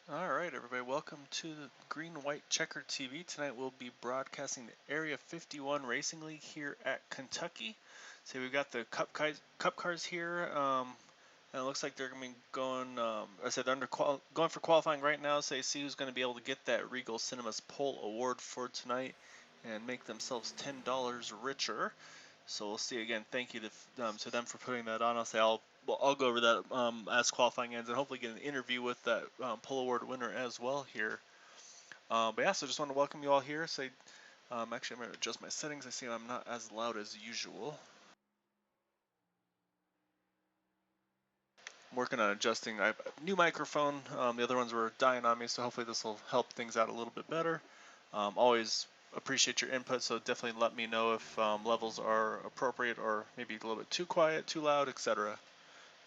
Alright everybody, welcome to the Green White Checker TV. Tonight we'll be broadcasting the Area 51 Racing League here at Kentucky. So we've got the cup cars here, and it looks like they're going to be going, I said going for qualifying right now, so see who's going to be able to get that Regal Cinemas Pole Award for tonight and make themselves $10 richer. So we'll see again. Thank you to them for putting that on. I'll go over that as qualifying ends and hopefully get an interview with that Pole Award winner as well here. But yeah, so just want to welcome you all here. Actually, I'm going to adjust my settings. I see I'm not as loud as usual. I'm working on adjusting. I have a new microphone. The other ones were dying on me, so hopefully this will help things out a little bit better. Always appreciate your input, so definitely let me know if levels are appropriate or maybe a little bit too quiet, too loud, etc.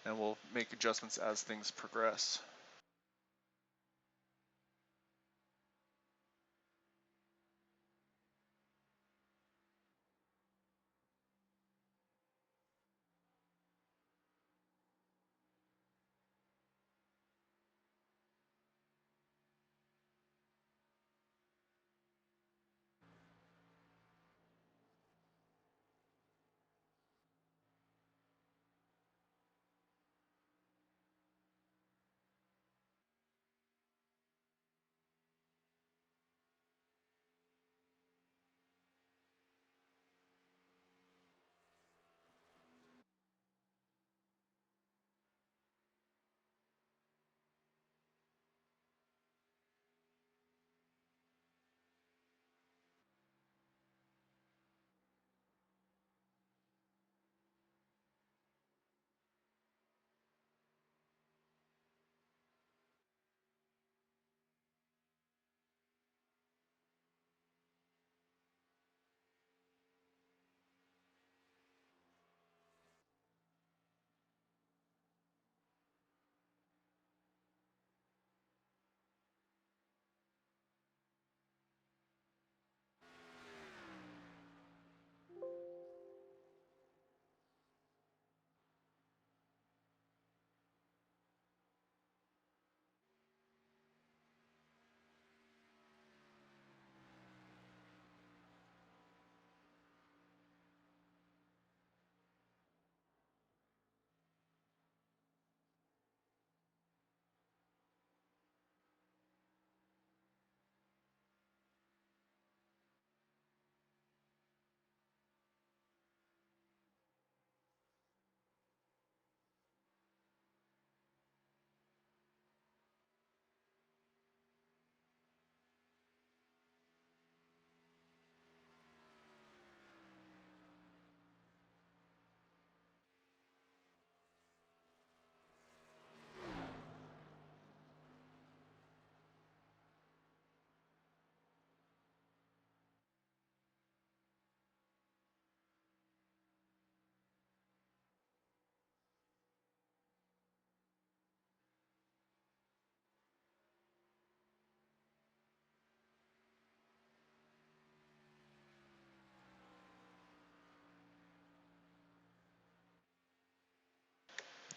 And we'll make adjustments as things progress.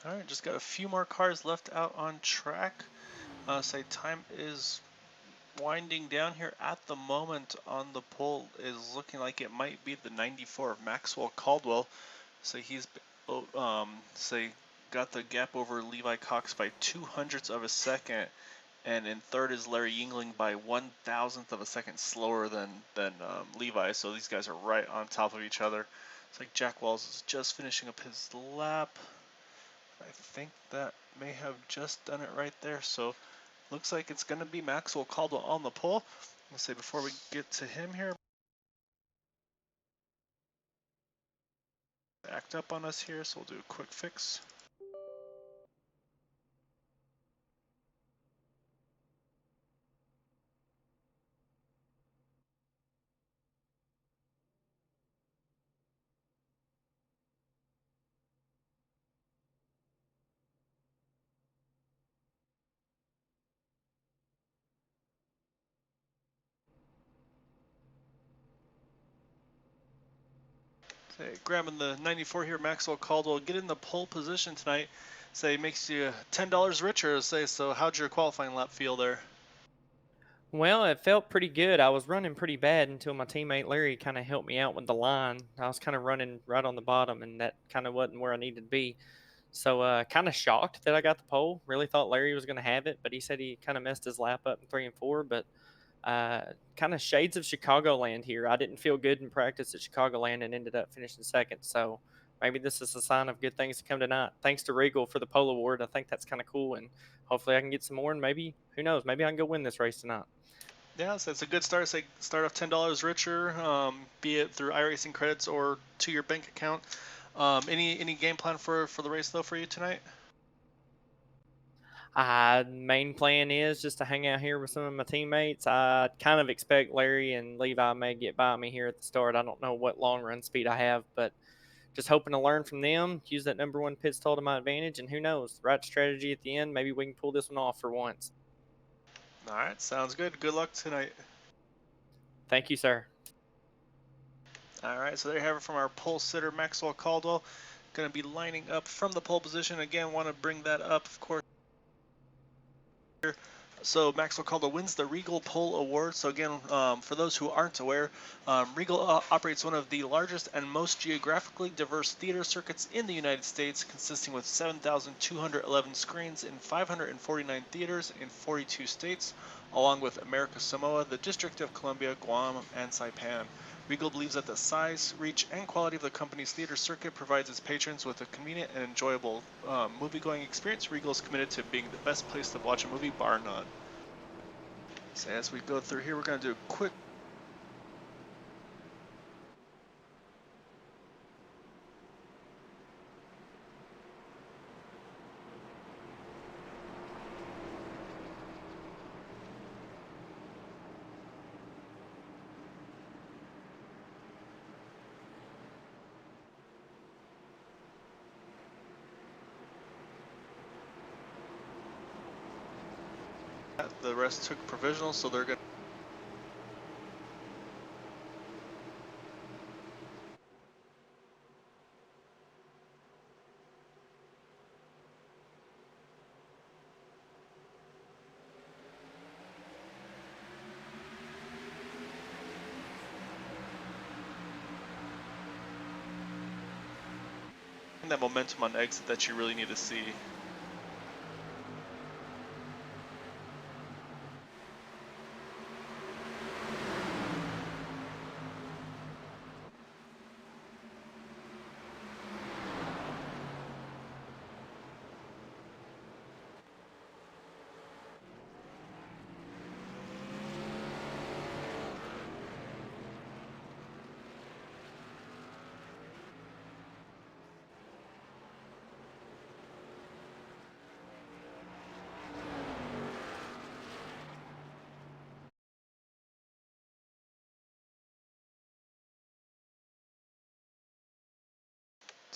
All right, just got a few more cars left out on track. Say time is winding down here at the moment. On the pole is looking like it might be the 94 of Maxwell Caldwell. So he's say got the gap over Levi Cox by 200ths of a second, and in third is Larry Yingling by 1,000th of a second slower than Levi. So these guys are right on top of each other. It's like Jack Wells is just finishing up his lap. I think that may have just done it right there. So looks like it's going to be Maxwell Caldwell on the pole. Let's say before we get to him here, act up on us here. So we'll do a quick fix. Okay, grabbing the 94 here, Maxwell Caldwell, get in the pole position tonight. say makes you $10 richer. Say, so how'd your qualifying lap feel there? Well, it felt pretty good. I was running pretty bad until my teammate Larry kind of helped me out with the line. I was kind of running right on the bottom, and that kind of wasn't where I needed to be. So, kind of shocked that I got the pole. Really thought Larry was going to have it, but he said he kind of messed his lap up in 3 and 4. But kind of shades of Chicagoland here. I didn't feel good in practice at Chicagoland and ended up finishing second. So maybe this is a sign of good things to come tonight. Thanks to Regal for the pole award. I think that's kind of cool, and hopefully I can get some more. And maybe, who knows, maybe I can go win this race tonight. Yeah, so it's a good start. Say start off $10 richer, be it through iRacing credits or to your bank account. Any game plan for the race though for you tonight? Main plan is just to hang out here with some of my teammates. I kind of expect Larry and Levi may get by me here at the start. I don't know what long run speed I have, but just hoping to learn from them, use that #1 pit stall to my advantage, and who knows, right strategy at the end, maybe we can pull this one off for once. All right, sounds good. Good luck tonight. Thank you, sir. All right, so there you have it from our pole sitter, Maxwell Caldwell. Going to be lining up from the pole position. Again, want to bring that up, of course. So Maxwell Caldwell wins the Regal Pole Award. So again, for those who aren't aware, Regal operates one of the largest and most geographically diverse theater circuits in the United States, consisting with 7,211 screens in 549 theaters in 42 states, along with America Samoa, the District of Columbia, Guam, and Saipan. Regal believes that the size, reach, and quality of the company's theater circuit provides its patrons with a convenient and enjoyable movie-going experience. Regal is committed to being the best place to watch a movie, bar none. So as we go through here, we're going to do a quick the rest took provisional, so they're going to that momentum on exit that you really need to see.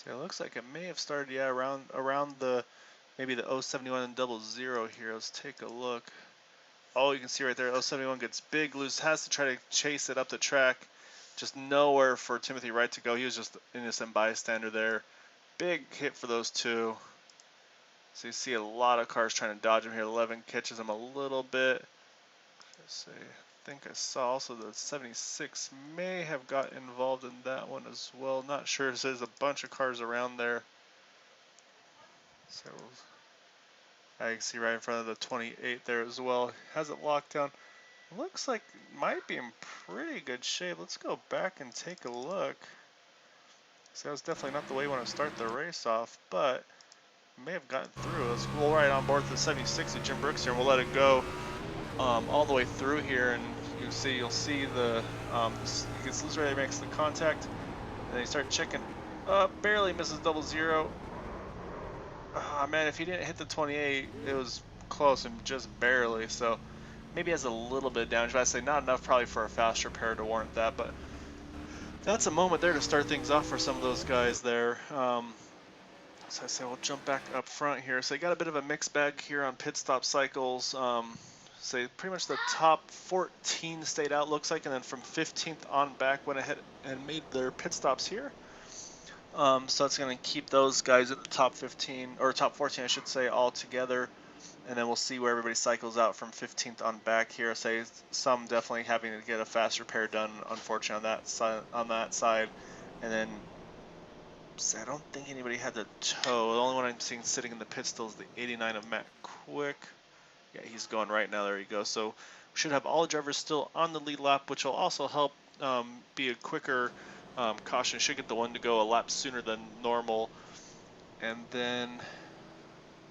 So it looks like it may have started, yeah, around the maybe the 071 and 00 here. Let's take a look. Oh, you can see right there, 071 gets big loose, has to try to chase it up the track. Just nowhere for Timothy Wright to go. He was just innocent bystander there. Big hit for those two. So you see a lot of cars trying to dodge him here. 11 catches him a little bit. Let's see. I think I saw also the 76 may have got involved in that one as well. Not sure. There's a bunch of cars around there. So I can see right in front of the 28 there as well. Has it locked down. Looks like it might be in pretty good shape. Let's go back and take a look. So that was definitely not the way you want to start the race off, but may have gotten through. Let's roll right on board the 76 of Jim Brooks here, and we'll let it go all the way through here, and you'll see the he gets loose right, makes the contact, and then you start checking. Barely misses 00. Man, if he didn't hit the 28, it was close and just barely. So maybe has a little bit of damage, but I say not enough probably for a fast repair to warrant that. But that's a moment there to start things off for some of those guys there. So I say we'll jump back up front here. So you got a bit of a mixed bag here on pit stop cycles. Say pretty much the top 14 stayed out, looks like, and then from 15th on back went ahead and made their pit stops here. So it's going to keep those guys at the top 15, or top 14, I should say, all together. And then we'll see where everybody cycles out from 15th on back here. Say some definitely having to get a fast repair done, unfortunately, on that side. And then I don't think anybody had the tow. The only one I'm seeing sitting in the pit still is the 89 of Matt Quick. Yeah, he's going right now. There you go. So we should have all drivers still on the lead lap, which will also help be a quicker caution. Should get the one to go a lap sooner than normal. And then,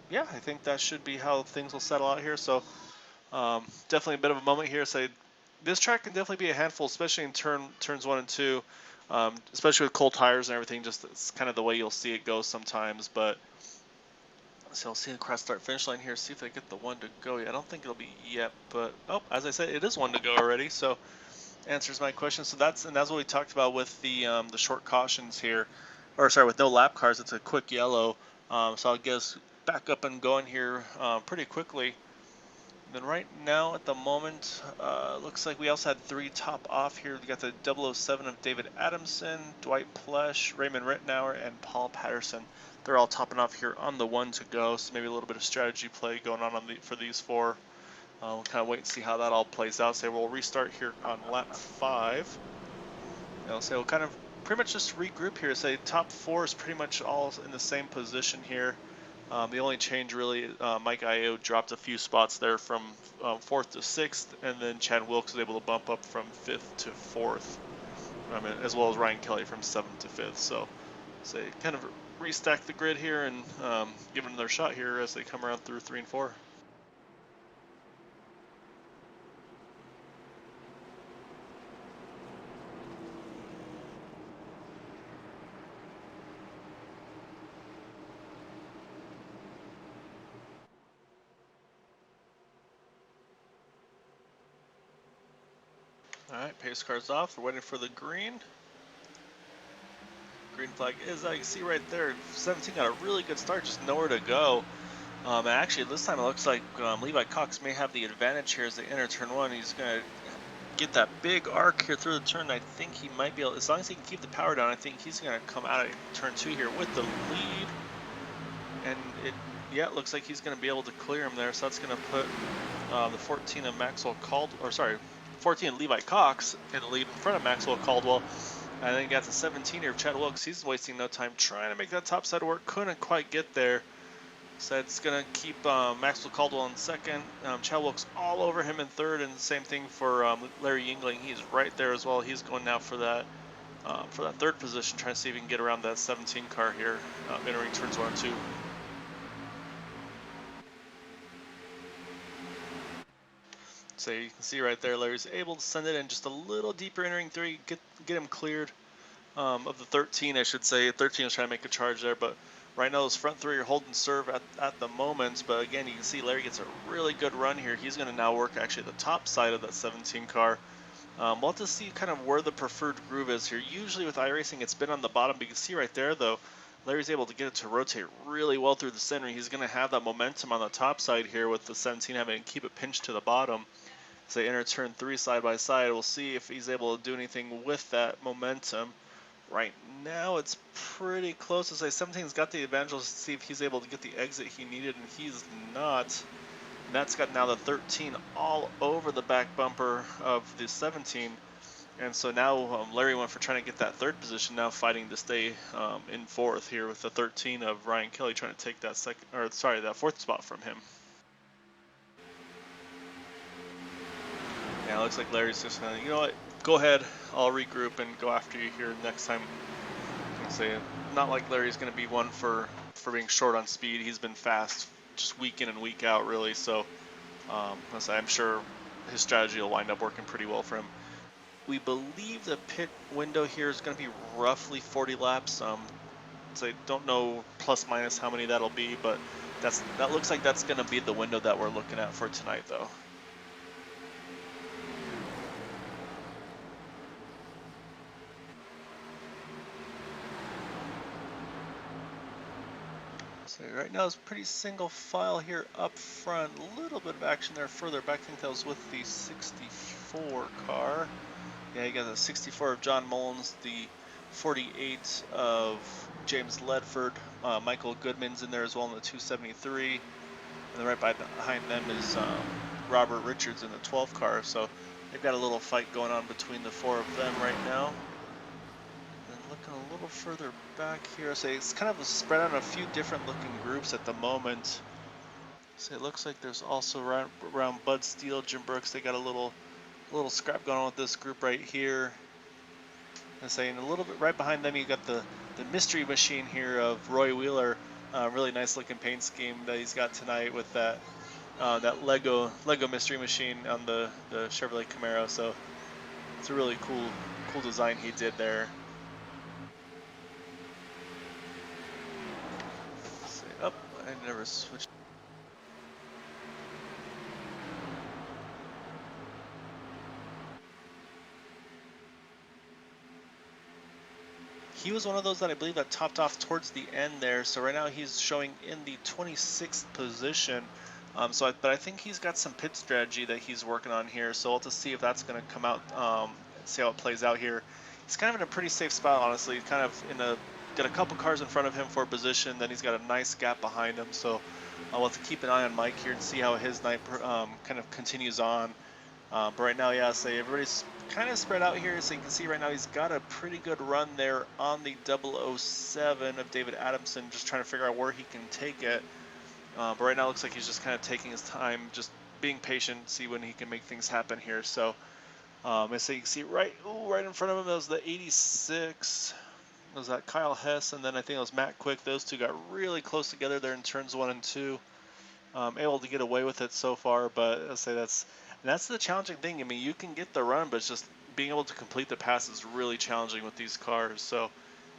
yeah, I think that should be how things will settle out here. So definitely a bit of a moment here. So this track can definitely be a handful, especially in turns 1 and 2, especially with cold tires and everything. Just it's kind of the way you'll see it go sometimes. But so I'll see the cross start finish line here. See if they get the one to go. I don't think it'll be yet, but oh, as I said, it is one to go already. So answers my question. So that's what we talked about with the short cautions here, or sorry, with no lap cars. It's a quick yellow. So I'll get us back up and going here pretty quickly. Then right now at the moment, looks like we also had 3 top off here. We got the 007 of David Adamson, Dwight Plesh, Raymond Rittenauer, and Paul Patterson. They're all topping off here on the one to go, so maybe a little bit of strategy play going on for these 4. We'll kind of wait and see how that all plays out. So we'll restart here on lap 5. And we'll kind of pretty much just regroup here. Say top 4 is pretty much all in the same position here. The only change really, Mike Io dropped a few spots there from 4th to 6th, and then Chad Wilkes was able to bump up from 5th to 4th, as well as Ryan Kelly from 7th to 5th. So kind of restack the grid here and give them another shot here as they come around through 3 and 4. Alright, pace car's off. We're waiting for the green. Green flag is, I can see right there, 17 got a really good start, just nowhere to go. And actually, this time it looks like Levi Cox may have the advantage here as they enter turn 1. He's going to get that big arc here through the turn. I think he might be able, as long as he can keep the power down, I think he's going to come out of turn 2 here with the lead. And it looks like he's going to be able to clear him there. So that's going to put the 14 of Maxwell Caldwell, or sorry, 14 of Levi Cox in the lead in front of Maxwell Caldwell. And then you got the 17 here of Chad Wilkes. He's wasting no time trying to make that top side work. Couldn't quite get there. So it's going to keep Maxwell Caldwell in second. Chad Wilkes all over him in third. And the same thing for Larry Yingling. He's right there as well. He's going now for that third position, trying to see if he can get around that 17 car here, entering turns 1 and 2. So you can see right there, Larry's able to send it in just a little deeper, entering 3, get him cleared of the 13, I should say. 13 is trying to make a charge there, but right now those front 3 are holding serve at the moment. But again, you can see Larry gets a really good run here. He's going to now work actually the top side of that 17 car. We'll have to see kind of where the preferred groove is here. Usually with iRacing, it's been on the bottom, but you can see right there, though, Larry's able to get it to rotate really well through the center. He's going to have that momentum on the top side here with the 17 having to keep it pinched to the bottom. So they enter turn 3 side by side. We'll see if he's able to do anything with that momentum. Right now, it's pretty close. To say 17's got the advantage. Let's see if he's able to get the exit he needed, and he's not. And that's got now the 13 all over the back bumper of the 17. And so now Larry went for trying to get that third position, now fighting to stay in 4th here with the 13 of Ryan Kelly trying to take that that 4th spot from him. Yeah, it looks like Larry's just gonna, you know what, go ahead, I'll regroup and go after you here next time. I can say, not like Larry's gonna be one for being short on speed. He's been fast just week in and week out, really. So I'm sure his strategy will wind up working pretty well for him. We believe the pit window here is going to be roughly 40 laps. So I don't know plus minus how many that'll be, but that looks like that's going to be the window that we're looking at for tonight, though. So right now it's pretty single file here up front. A little bit of action there further back. I think that was with the 64 car. Yeah, you got the 64 of John Mullins, the 48 of James Ledford. Michael Goodman's in there as well in the 273. And then right behind them is Robert Richards in the 12 car. So they've got a little fight going on between the 4 of them right now. And looking a little further back here, so it's kind of spread out in a few different looking groups at the moment. So it looks like there's also around Bud Steele, Jim Brooks, they got a little scrap going on with this group right here. And saying a little bit right behind them, you got the mystery machine here of Roy Wheeler. Really nice looking paint scheme that he's got tonight with that that Lego mystery machine on the Chevrolet Camaro. So it's a really cool design he did there. Say, oh, I never switched. He was one of those that I believe that topped off towards the end there. So right now he's showing in the 26th position. But I think he's got some pit strategy that he's working on here. So we'll have to see if that's going to come out, see how it plays out here. He's kind of in a pretty safe spot, honestly. Kind of got a couple cars in front of him for position. Then he's got a nice gap behind him. So we'll have to keep an eye on Mike here and see how his night kind of continues on. But right now, yeah, say everybody's kind of spread out here. So you can see right now he's got a pretty good run there on the 007 of David Adamson, just trying to figure out where he can take it. But right now it looks like he's just kind of taking his time, just being patient, see when he can make things happen here. So, and so you can see right in front of him, that was the 86. It was that Kyle Hess, and then I think it was Matt Quick. Those two got really close together there in turns 1 and 2. Able to get away with it so far, but I'll say that's the challenging thing. I mean, you can get the run, but it's just being able to complete the pass is really challenging with these cars. So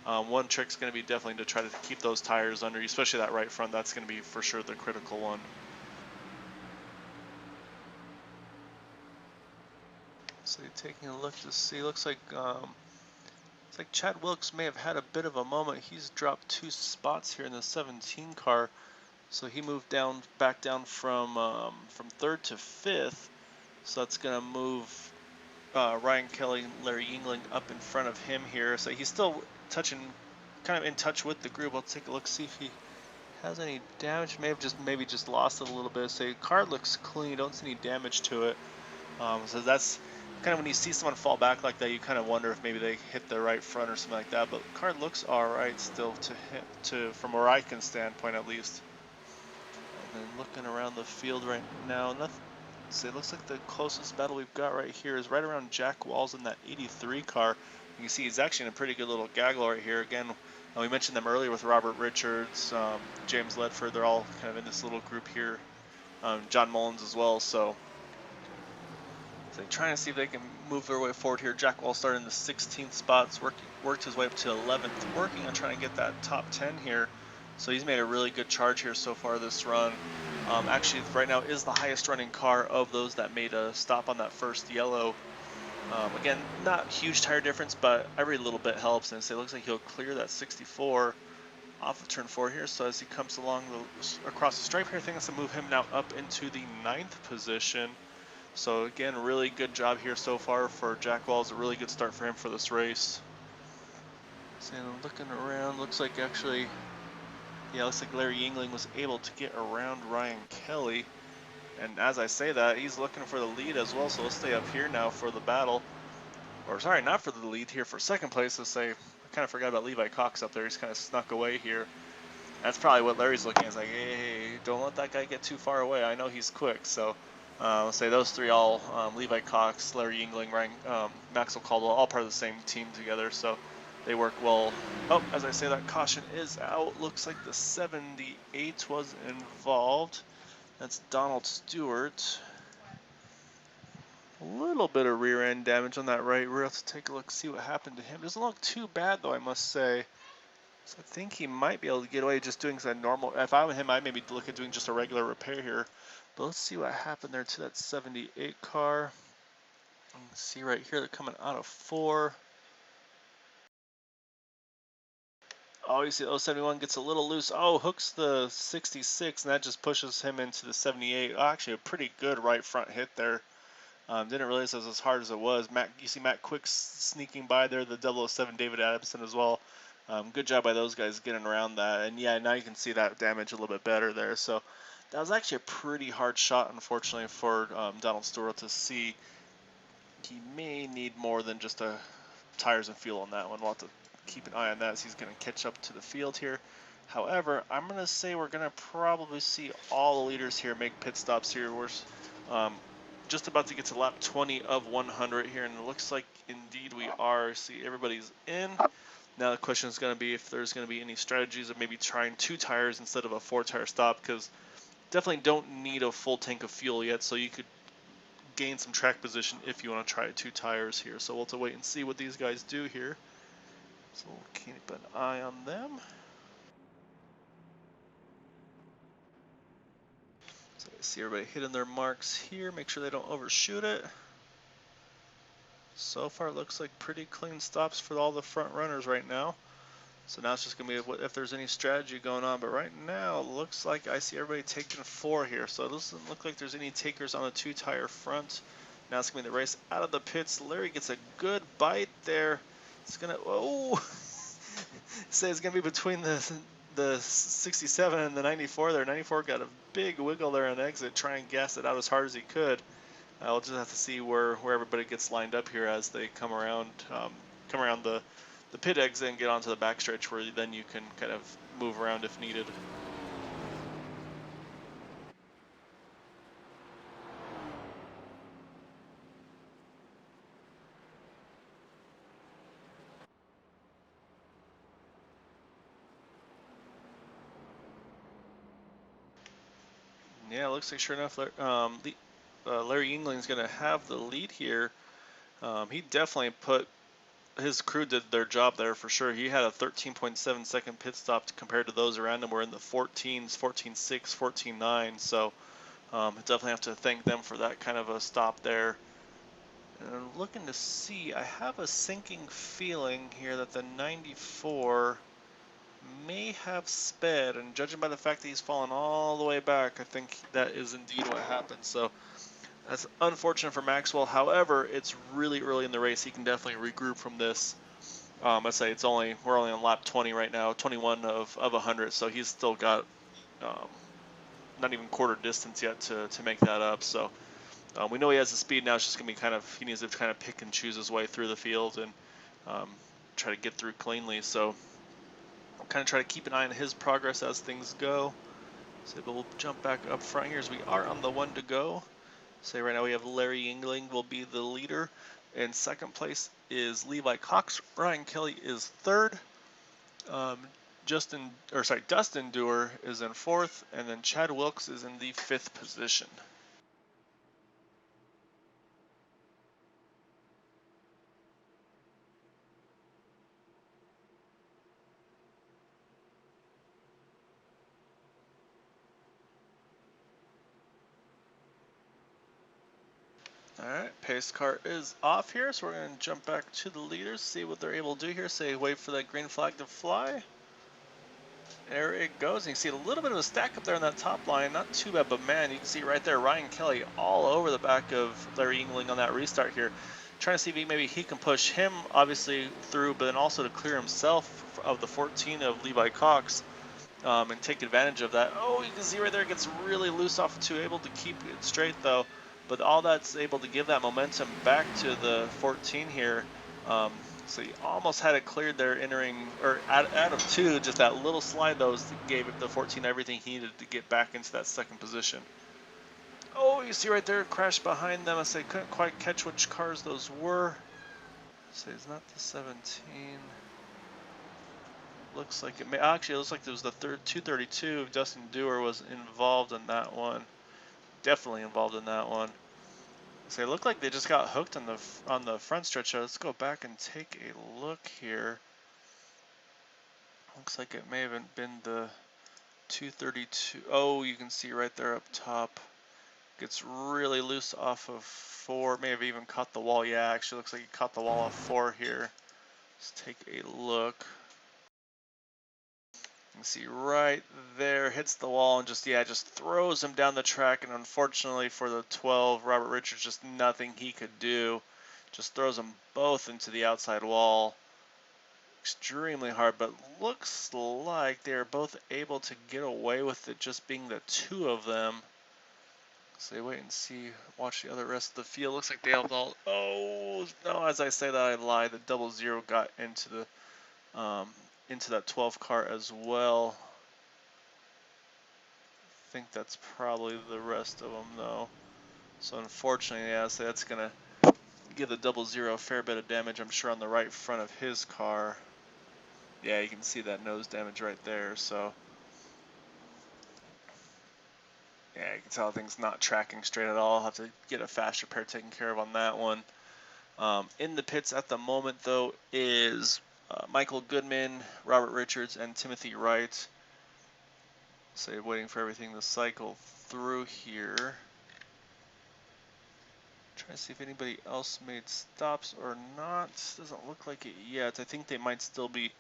one trick's going to be definitely to try to keep those tires under, especially that right front. That's going to be for sure the critical one. So you're taking a look to see, looks like Chad Wilkes may have had a bit of a moment. He's dropped 2 spots here in the 17 car. So he moved back down from 3rd to 5th. So that's going to move Ryan Kelly and Larry Yingling up in front of him here. So he's still kind of in touch with the group. I'll take a look, see if he has any damage. Maybe just lost it a little bit. So the car looks clean. Don't see any damage to it. So that's kind of when you see someone fall back like that, you kind of wonder if maybe they hit the right front or something like that. But the car looks all right still from where I can standpoint at least. And then looking around the field right now, nothing. So it looks like the closest battle we've got right here is right around Jack Walls in that 83 car. You can see he's actually in a pretty good little gaggle right here. Again, we mentioned them earlier with Robert Richards, James Ledford. They're all kind of in this little group here. John Mullins as well. So they're trying to see if they can move their way forward here. Jack Walls started in the 16th spots, worked his way up to 11th, working on trying to get that top 10 here. So he's made a really good charge here so far this run. Actually, right now is the highest running car of those that made a stop on that first yellow. Again, not huge tire difference, but every little bit helps. And so it looks like he'll clear that 64 off of turn 4 here. So as he comes along across the stripe here, I think that's going to move him now up into the 9th position. So again, really good job here so far for Jack Walls. A really good start for him for this race. So looking around, looks like actually, yeah, looks like Larry Yingling was able to get around Ryan Kelly. And as I say that, he's looking for the lead as well. So let's stay up here now for the battle. Or sorry, not for the lead here, for second place. Let's say, I kind of forgot about Levi Cox up there. He's kind of snuck away here. That's probably what Larry's looking at. He's like, hey, don't let that guy get too far away. I know he's quick. So let's say those three all, Levi Cox, Larry Yingling, Ryan, Maxwell Caldwell, all part of the same team together. So they work well. Oh, as I say that, caution is out. Looks like the 78 was involved. That's Donald Stewart. A little bit of rear end damage on that right rear. Let's take a look, see what happened to him. Doesn't look too bad though, I must say. So I think he might be able to get away just doing some normal. If I were him, I'd maybe look at doing just a regular repair here. But let's see what happened there to that 78 car. You can see right here, they're coming out of 4. Oh, you see the 071 gets a little loose. Oh, hooks the 66, and that just pushes him into the 78. Oh, actually, a pretty good right front hit there. Didn't realize it was as hard as it was. Matt, you see Matt Quick sneaking by there, the 007 David Adamson as well. Good job by those guys getting around that. And yeah, now you can see that damage a little bit better there. So that was actually a pretty hard shot, unfortunately, for Donald Stewart to see. He may need more than just tires and fuel on that one. We'll have to keep an eye on that as he's going to catch up to the field here. However, I'm going to say we're going to probably see all the leaders here make pit stops here. We're just about to get to lap 20 of 100 here, and it looks like indeed we are. See, everybody's in. Now the question is going to be if there's going to be any strategies of maybe trying 2 tires instead of a 4-tire stop, because definitely don't need a full tank of fuel yet, so you could gain some track position if you want to try 2 tires here. So we'll have to wait and see what these guys do here. So we'll keep an eye on them. So I see everybody hitting their marks here. Make sure they don't overshoot it. So far, it looks like pretty clean stops for all the front runners right now. So now it's just going to be if there's any strategy going on. But right now, it looks like I see everybody taking 4 here. So it doesn't look like there's any takers on the 2-tire front. Now it's going to be the race out of the pits. Larry gets a good bite there. It's going to, oh, say it's going to be between the 67 and the 94 there. 94 got a big wiggle there on exit, try and gas it out as hard as he could. We'll just have to see where everybody gets lined up here as they come around the pit exit and get onto the backstretch, where then you can kind of move around if needed. Yeah, it looks like sure enough, Larry Yingling's going to have the lead here. He definitely put his crew did their job there for sure. He had a 13.7 second pit stop compared to those around him were in the 14s, 14.6, 14.9. So definitely have to thank them for that kind of a stop there. And I'm looking to see, I have a sinking feeling here that the 94 may have sped, and judging by the fact that he's fallen all the way back, I think that is indeed what happened. So that's unfortunate for Maxwell. However, it's really early in the race. He can definitely regroup from this. I say we're only on lap 20 right now, 21 of 100. So he's still got not even quarter distance yet to make that up. So we know he has the speed now. It's just gonna be he needs to kind of pick and choose his way through the field and try to get through cleanly. So I'll kind of try to keep an eye on his progress as things go. So we'll jump back up front here as we are on the 1 to go. So right now we have Larry Yingling will be the leader. In second place is Levi Cox. Ryan Kelly is third. Dustin Dewar is in 4th, and then Chad Wilkes is in the 5th position. Alright, pace car is off here, so we're going to jump back to the leaders, see what they're able to do here. Say, wait for that green flag to fly. There it goes. And you see a little bit of a stack up there on that top line. Not too bad, but man, you can see right there Ryan Kelly all over the back of Larry Yingling on that restart here. Trying to see if maybe he can push him, obviously, through, but then also to clear himself of the 14 of Levi Cox and take advantage of that. Oh, you can see right there it gets really loose off of 2, able to keep it straight, though. But all that's able to give that momentum back to the 14 here. So he almost had it cleared there entering, or out of 2, just that little slide though gave the 14 everything he needed to get back into that second position. Oh, you see right there, crashed behind them. I say couldn't quite catch which cars those were. Say it's not the 17. Looks like it may, actually it looks like there was the 232. Dustin Dewar was involved in that one. Definitely involved in that one. So it looked like they just got hooked on the front stretch. Let's go back and take a look here. Looks like it may have been the 232. Oh, you can see right there up top. Gets really loose off of 4. May have even caught the wall. Yeah, actually looks like he caught the wall off 4 here. Let's take a look. can see right there, hits the wall and just throws him down the track. And unfortunately for the 12, Robert Richards, just nothing he could do. Just throws them both into the outside wall. Extremely hard, but looks like they're both able to get away with it just being the two of them. So wait and see, watch the other rest of the field. Looks like they have all, oh no, as I say that I lie, the 00 got into that 12 car as well. I think that's probably the rest of them though. So unfortunately, yeah, so that's gonna give the 00 a fair bit of damage, I'm sure, on the right front of his car. Yeah, you can see that nose damage right there, so yeah, you can tell things not tracking straight at all. I'll have to get a fast repair taken care of on that one. In the pits at the moment, though, is Michael Goodman, Robert Richards, and Timothy Wright. So waiting for everything to cycle through here. Trying to see if anybody else made stops or not. Doesn't look like it yet. I think they might still be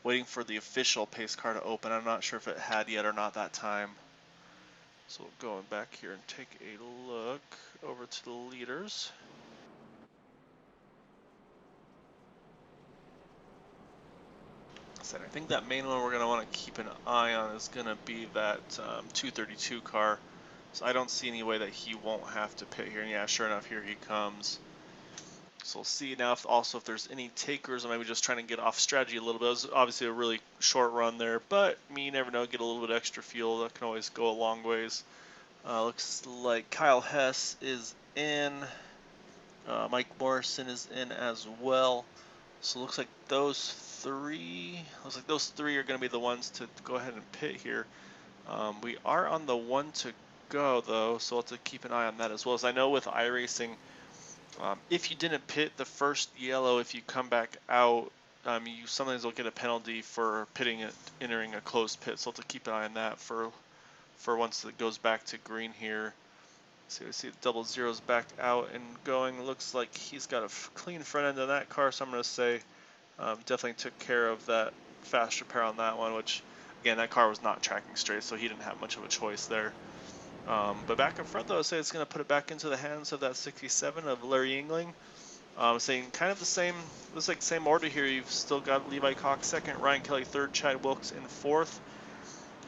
waiting for the official pace car to open. I'm not sure if it had yet or not that time. So going back here and take a look over to the leaders. I think that main one we're going to want to keep an eye on is going to be that 232 car. So I don't see any way that he won't have to pit here. And yeah, sure enough, here he comes. So we'll see now if there's any takers or maybe just trying to get off strategy a little bit. It was obviously a really short run there, but you never know, get a little bit extra fuel. That can always go a long ways. Looks like Kyle Hess is in. Mike Morrison is in as well. So it looks like those three are going to be the ones to go ahead and pit here. We are on the one to go though, so we'll have to keep an eye on that as well. As I know with iRacing, if you didn't pit the first yellow, if you come back out, you sometimes will get a penalty for entering a closed pit. So we'll have to keep an eye on that for once it goes back to green here. So we see the 00's back out and going. Looks like he's got a clean front end on that car, so I'm going to say definitely took care of that fast repair on that one, which, again, that car was not tracking straight, so he didn't have much of a choice there. But back in front, though, I say it's going to put it back into the hands of that 67 of Larry Yingling. Saying kind of the same, looks like same order here. You've still got Levi Cox second, Ryan Kelly third, Chad Wilkes in fourth.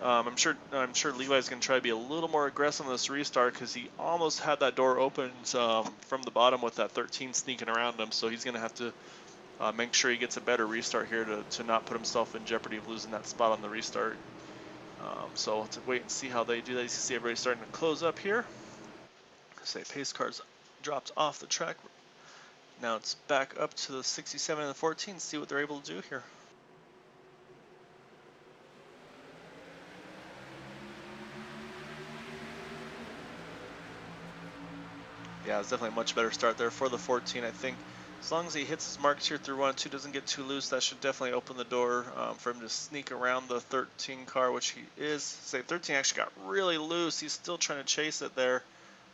I'm sure Levi's going to try to be a little more aggressive on this restart because he almost had that door opened from the bottom with that 13 sneaking around him. So he's going to have to make sure he gets a better restart here to not put himself in jeopardy of losing that spot on the restart. So we'll have to wait and see how they do that. You can see everybody starting to close up here. Say pace cars dropped off the track. Now it's back up to the 67 and the 14. See what they're able to do here. Yeah, it's definitely a much better start there for the 14. I think as long as he hits his marks here through 1 and 2, doesn't get too loose, that should definitely open the door for him to sneak around the 13 car, which he is. Say 13 actually got really loose. He's still trying to chase it there.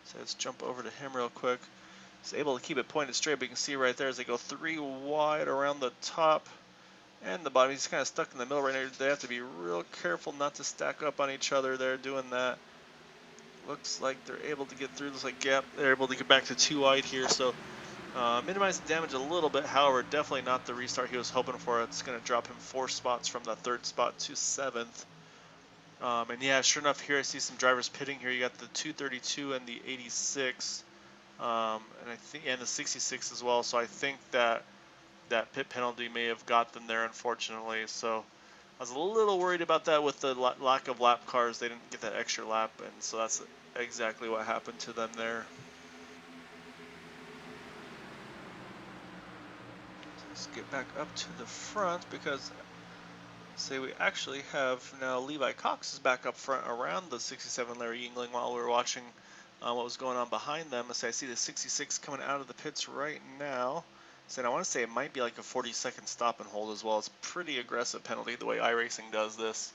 So let's jump over to him real quick. He's able to keep it pointed straight, but you can see right there as they go 3 wide around the top and the bottom. He's kind of stuck in the middle right now. They have to be real careful not to stack up on each other there doing that. Looks like they're able to get through. Looks like they're able to get back to 2 wide here. So minimize the damage a little bit. However, definitely not the restart he was hoping for. It's going to drop him 4 spots from the 3rd spot to 7th. And yeah, sure enough, here I see some drivers pitting here. You got the 232 and the 86, and I think and the 66 as well. So I think that pit penalty may have got them there, unfortunately. So I was a little worried about that with the lack of lap cars. They didn't get that extra lap, and so that's exactly what happened to them there. Let's get back up to the front because we actually have now Levi Cox is back up front around the 67 Larry Yingling while we were watching what was going on behind them. I see the 66 coming out of the pits right now. And I want to say it might be like a 40-second stop and hold as well. It's a pretty aggressive penalty the way iRacing does this.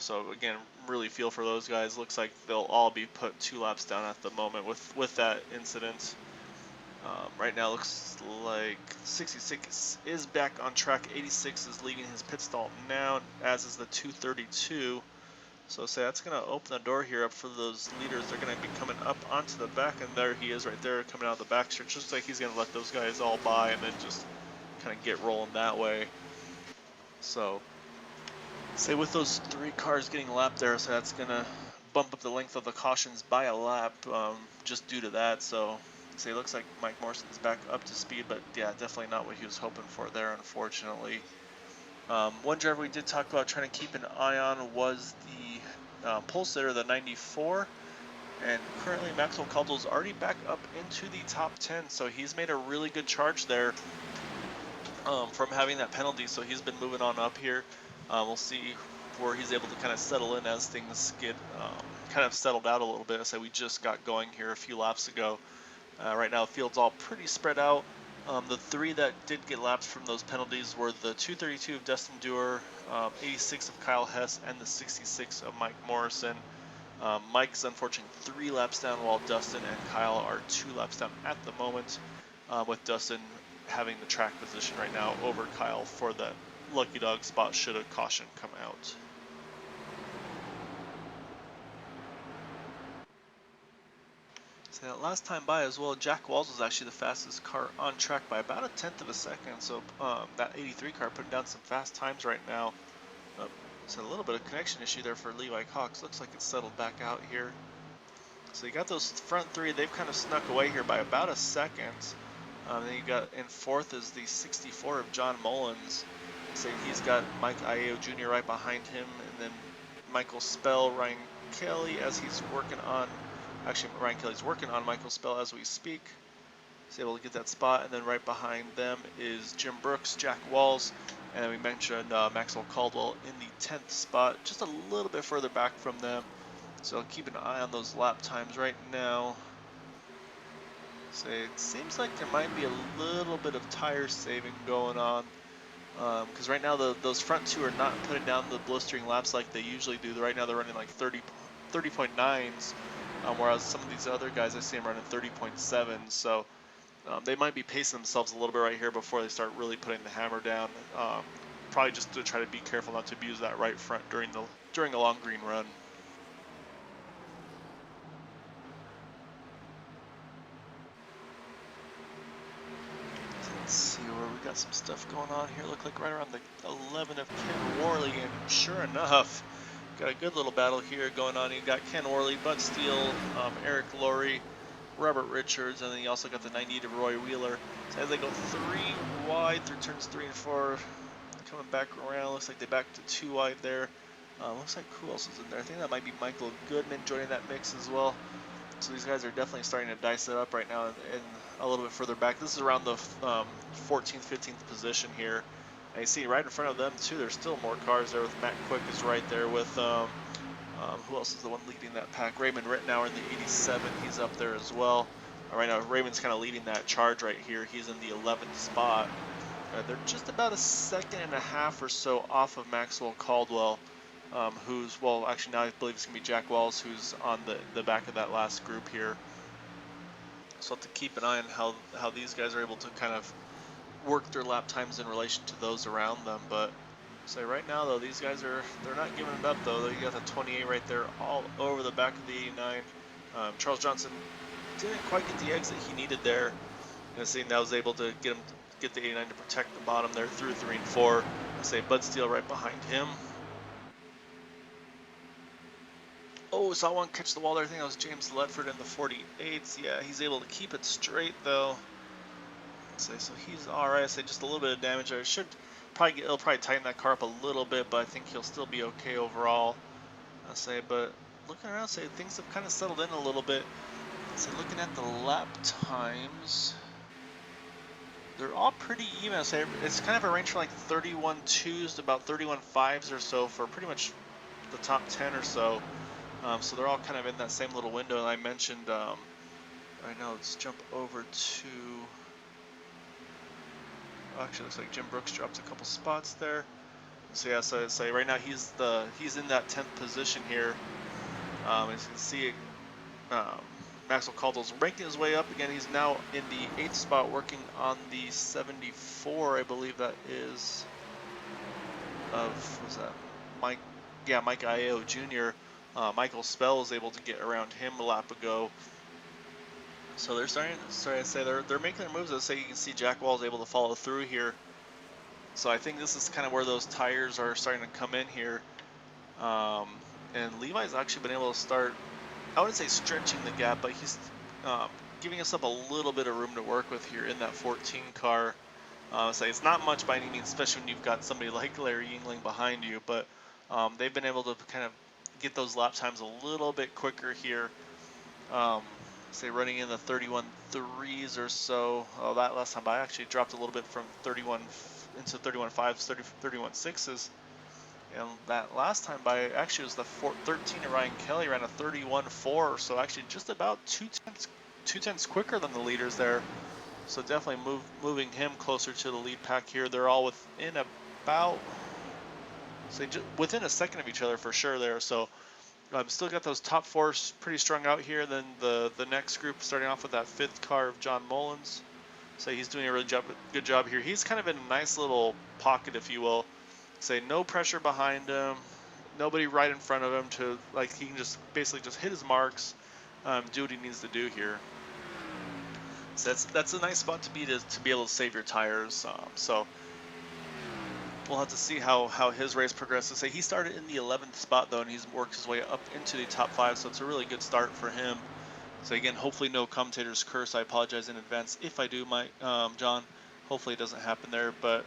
So again, really feel for those guys. Looks like they'll all be put 2 laps down at the moment with that incident. Right now looks like 66 is back on track. 86 is leaving his pit stall now, as is the 232. So say that's going to open the door here up for those leaders. They're going to be coming up onto the back, and there he is right there coming out of the back stretch. Just like he's going to let those guys all by and then just kind of get rolling that way. So say with those 3 cars getting lapped there, so that's going to bump up the length of the cautions by a lap just due to that. So say it looks like Mike Morrison's back up to speed, but yeah, definitely not what he was hoping for there, unfortunately. One driver we did talk about trying to keep an eye on was the pole sitter, the 94. And currently Maxwell Caldwell's already back up into the top 10, so he's made a really good charge there from having that penalty, so he's been moving on up here. We'll see where he's able to kind of settle in as things get kind of settled out a little bit. So we just got going here a few laps ago. Right now the field's all pretty spread out. The 3 that did get laps from those penalties were the 232 of Dustin Dewar, 86 of Kyle Hess, and the 66 of Mike Morrison. Mike's unfortunately 3 laps down, while Dustin and Kyle are 2 laps down at the moment, with Dustin having the track position right now over Kyle for the lucky dog spot should a caution come out. So that last time by as well, Jack Walls was actually the fastest car on track by about 1/10 of a second. So that 83 car putting down some fast times right now. So a little bit of connection issue there for Levi Cox. Looks like it's settled back out here. So you got those front 3. They've kind of snuck away here by about a second. Then you got in 4th is the 64 of John Mullins. So he's got Mike Ayo Jr. right behind him, and then Michael Spell, Ryan Kelly as he's working on. Actually, Ryan Kelly's working on Michael Spell as we speak. He's able to get that spot, and then right behind them is Jim Brooks, Jack Walls, and then we mentioned Maxwell Caldwell in the 10th spot, just a little bit further back from them. So keep an eye on those lap times right now. So it seems like there might be a little bit of tire saving going on, because right now those front 2 are not putting down the blistering laps like they usually do. Right now they're running like 30.9s. Whereas some of these other guys I see them running 30.7, so they might be pacing themselves a little bit right here before they start really putting the hammer down. Probably just to try to be careful not to abuse that right front during a long green run. So let's see where we got some stuff going on here. Look like right around the 11 of Ken Worley, and sure enough, got a good little battle here going on. You got Ken Worley, Bud Steele, Eric Laurie, Robert Richards, and then you also got the 98 of Roy Wheeler. So as they go 3 wide through turns 3 and 4, coming back around, looks like they back to 2 wide there. Looks like who else is in there? I think that might be Michael Goodman joining that mix as well. So these guys are definitely starting to dice it up right now and a little bit further back. This is around the 14th, 15th position here. And you see right in front of them too, there's still more cars there with Matt Quick is right there with, who else is the one leading that pack? Raymond Rittenauer in the 87, he's up there as well. Right now, Raymond's kind of leading that charge right here. He's in the 11th spot. They're just about a second and a half or so off of Maxwell Caldwell, who's, well, actually now I believe it's going to be Jack Wells who's on the back of that last group here. So I'll have to keep an eye on how these guys are able to kind of work their lap times in relation to those around them. But say right now though, these guys they're not giving it up though. You got the 28 right there all over the back of the 89. Charles Johnson didn't quite get the exit he needed there. And see, now was able to get the 89 to protect the bottom there through 3 and 4. I say Bud Steele right behind him. Oh, saw one catch the wall there. I think that was James Ledford in the 48s. Yeah, he's able to keep it straight though. So he's all right. I say just a little bit of damage there. It'll probably tighten that car up a little bit, but I think he'll still be okay overall. I say, but looking around, say things have kind of settled in a little bit. So looking at the lap times, they're all pretty even. I say it's kind of a range from like 31.2s to about 31.5s or so for pretty much the top 10 or so. So they're all kind of in that same little window. And I mentioned, right now, let's jump over to. Actually, looks like Jim Brooks dropped a couple spots there. So yeah, so right now he's in that 10th position here. As you can see, Maxwell Caldwell's ranking his way up again. He's now in the 8th spot, working on the 74, I believe that is, of, was that Mike? Yeah, Mike Iao Jr. Michael Spell was able to get around him a lap ago. So they're starting to say they're making their moves. Let's say you can see Jack Wall's able to follow through here. So I think this is kind of where those tires are starting to come in here. And Levi's actually been able to start, I wouldn't say stretching the gap, but he's giving us up a little bit of room to work with here in that 14 car. So it's not much by any means, especially when you've got somebody like Larry Yingling behind you, but they've been able to kind of get those lap times a little bit quicker here. Say running in the 31.3s or so. Oh, that last time I actually dropped a little bit from 31 into 31.5s, 31.6s. And that last time by actually was the 13 of Ryan Kelly, ran a 31.4, so actually just about two tenths quicker than the leaders there. So definitely moving him closer to the lead pack here. They're all within about, say, within a second of each other for sure there. So still got those top four pretty strung out here. Then the next group starting off with that 5th car of John Mullins. So he's doing a really good job here. He's kind of in a nice little pocket, if you will. Say no pressure behind him, nobody right in front of him to, like, he can just basically just hit his marks, do what he needs to do here. So that's a nice spot to be able to save your tires. So we'll have to see how his race progresses. Say he started in the 11th spot though, and he's worked his way up into the top 5. So it's a really good start for him. So again, hopefully no commentator's curse. I apologize in advance if I do, John. Hopefully it doesn't happen there, but.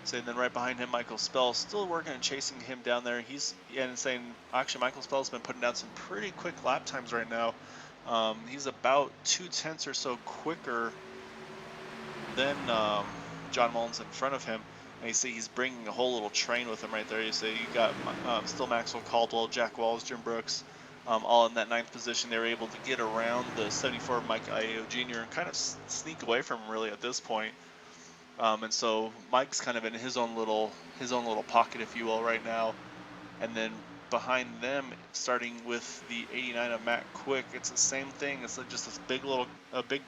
So then right behind him, Michael Spell, still working and chasing him down there. He's saying actually Michael Spell's been putting down some pretty quick lap times right now. He's about 2 tenths or so quicker than John Mullins in front of him. And you see he's bringing a whole little train with him right there. You see you got still Maxwell Caldwell, Jack Walls, Jim Brooks, all in that 9th position. They were able to get around the 74 Mike Iao Jr. and kind of sneak away from him really at this point. And so Mike's kind of in his own little pocket, if you will, right now. And then behind them, starting with the 89 of Matt Quick, it's the same thing. It's just this big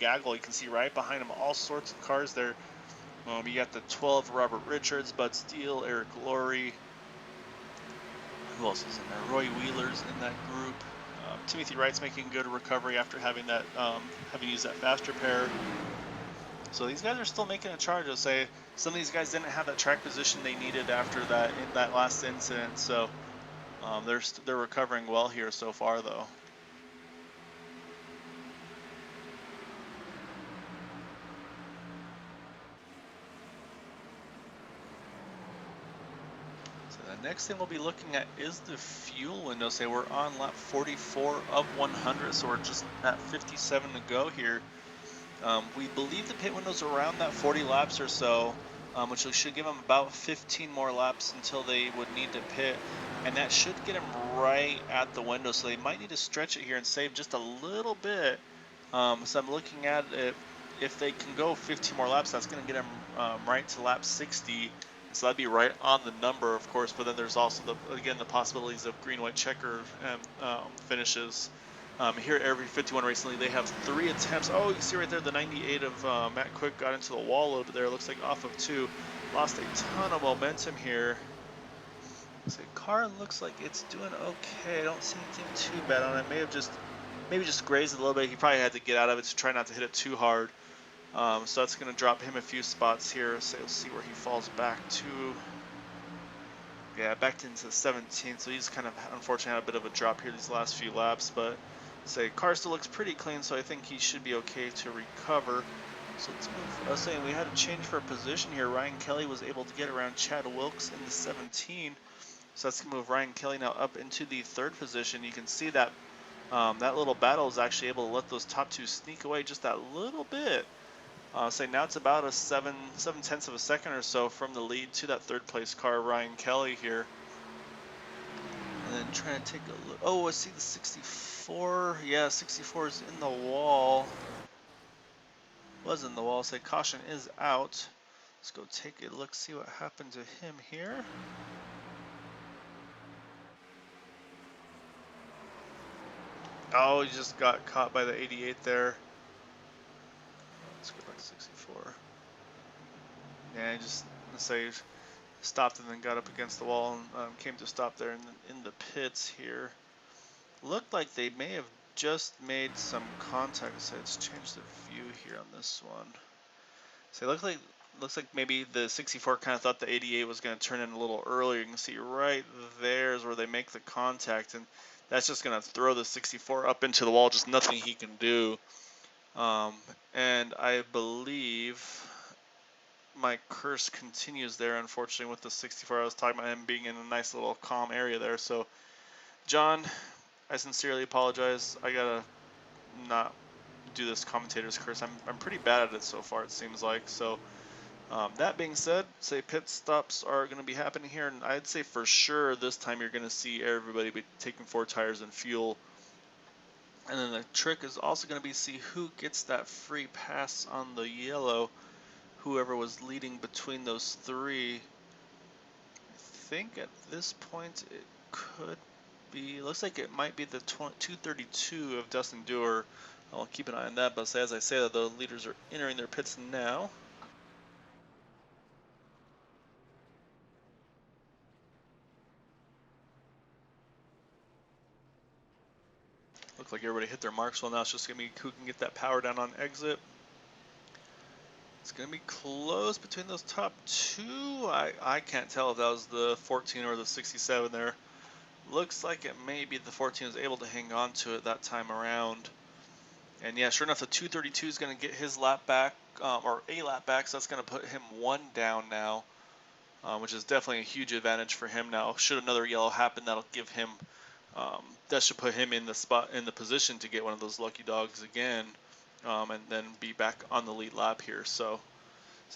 gaggle. You can see right behind him all sorts of cars there. You got the 12 Robert Richards, Bud Steele, Eric Laurie. Who else is in there? Roy Wheeler's in that group. Timothy Wright's making good recovery after having used that fast repair. So these guys are still making a charge. I'll say some of these guys didn't have that track position they needed after that last incident. So they're recovering well here so far, though. So the next thing we'll be looking at is the fuel window. Say we're on lap 44 of 100, so we're just at 57 to go here. We believe the pit window's around that 40 laps or so, which should give them about 15 more laps until they would need to pit, and that should get them right at the window. So they might need to stretch it here and save just a little bit. So I'm looking at it. If they can go 15 more laps, that's going to get them right to lap 60. So that'd be right on the number, of course. But then there's also the possibilities of green, white checker finishes. Here at every 51 recently, they have 3 attempts. Oh, you see right there, the 98 of Matt Quick got into the wall a little bit there. It looks like off of 2. Lost a ton of momentum here. So the car looks like it's doing okay. I don't see anything too bad on it. Maybe just grazed a little bit. He probably had to get out of it to try not to hit it too hard. So that's going to drop him a few spots here. So we'll see where he falls back to. Yeah, back into 17. So he's kind of unfortunately had a bit of a drop here these last few laps, but. Say car still looks pretty clean, so I think he should be okay to recover. So let's move. I was saying we had a change for a position here. Ryan Kelly was able to get around Chad Wilkes in the 17, so that's gonna move Ryan Kelly now up into the 3rd position. You can see that that little battle is actually able to let those top 2 sneak away just that little bit. Say now it's about a 7/10 of a second or so from the lead to that 3rd place car, Ryan Kelly here. And then trying to take a look. Oh, I see the 64. Yeah, 64 is in the wall. Was in the wall. Say caution is out. Let's go take a look, see what happened to him here. Oh, he just got caught by the 88 there. Let's go back to 64. Yeah, he just, let's say, stopped and then got up against the wall and came to stop there in the pits here. Looked like they may have just made some contact. So let's change the view here on this one. So it looks like maybe the 64 kind of thought the 88 was going to turn in a little earlier. You can see right there is where they make the contact, and that's just going to throw the 64 up into the wall. Just nothing he can do. And I believe my curse continues there, unfortunately, with the 64. I was talking about him being in a nice little calm area there. So, John, I sincerely apologize. I gotta not do this commentator's curse. I'm pretty bad at it so far, it seems like. So, that being said, say pit stops are going to be happening here, and I'd say for sure this time you're going to see everybody be taking 4 tires and fuel. And then the trick is also going to be see who gets that free pass on the yellow. Whoever was leading between those 3. I think at this point it could be, looks like it might be the 232 of Dustin Dewar. I'll keep an eye on that, but as I say that, the leaders are entering their pits now. Looks like everybody hit their marks. Well, now it's just going to be who can get that power down on exit. It's going to be close between those top 2. I can't tell if that was the 14 or the 67 there. Looks like it may be the 14 was able to hang on to it that time around. And yeah, sure enough, the 232 is going to get his lap back, or a lap back, so that's going to put him 1 down now, which is definitely a huge advantage for him now. Should another yellow happen, that'll give him, that should put him in the position to get one of those lucky dogs again, and then be back on the lead lap here. So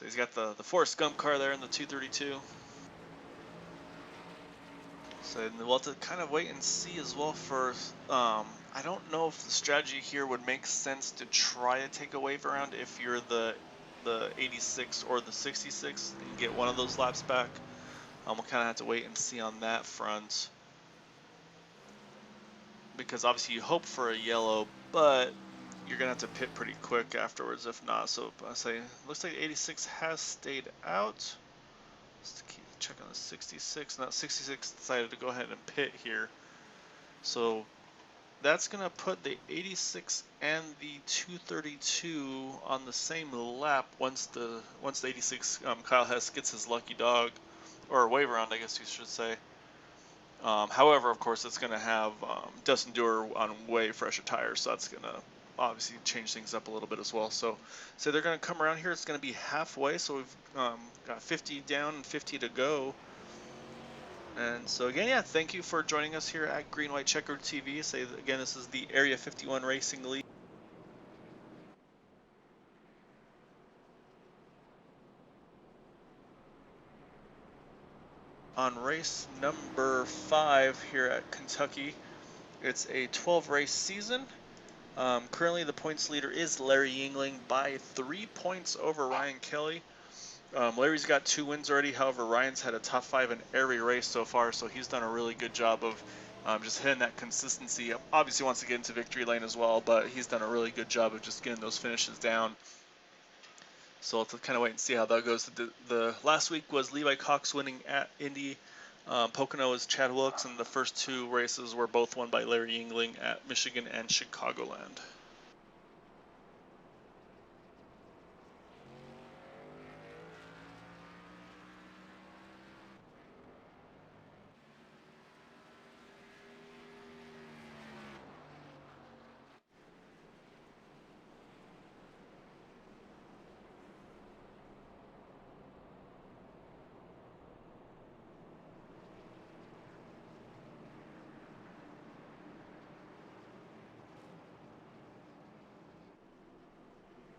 he's got the Forrest Gump car there in the 232. So we'll have to kind of wait and see as well for, I don't know if the strategy here would make sense to try to take a wave around if you're the 86 or the 66 and get one of those laps back. We'll kind of have to wait and see on that front. Because obviously you hope for a yellow, but you're going to have to pit pretty quick afterwards if not. So I say, looks like 86 has stayed out. Let's keep checking the 66. Now 66 decided to go ahead and pit here. So that's going to put the 86 and the 232 on the same lap once the 86 Kyle Hess gets his lucky dog, or wave around, I guess you should say. However, of course, it's going to have Dustin Dewar on way fresher tires, so that's going to obviously change things up a little bit as well. So they're going to come around here. It's going to be halfway, so we've got 50 down and 50 to go. And so again, yeah, thank you for joining us here at Green White Checkered TV. Say again, this is the Area 51 Racing League. On race number 5 here at Kentucky, it's a 12 race season. Currently the points leader is Larry Yingling by 3 points over Ryan Kelly. Larry's got 2 wins already. However, Ryan's had a top 5 in every race so far, so he's done a really good job of just hitting that consistency. Obviously wants to get into victory lane as well, but he's done a really good job of just getting those finishes down. So we'll have to kind of wait and see how that goes. The last week was Levi Cox winning at Indy. Pocono was Chad Wilkes, and the first 2 races were both won by Larry Yingling at Michigan and Chicagoland.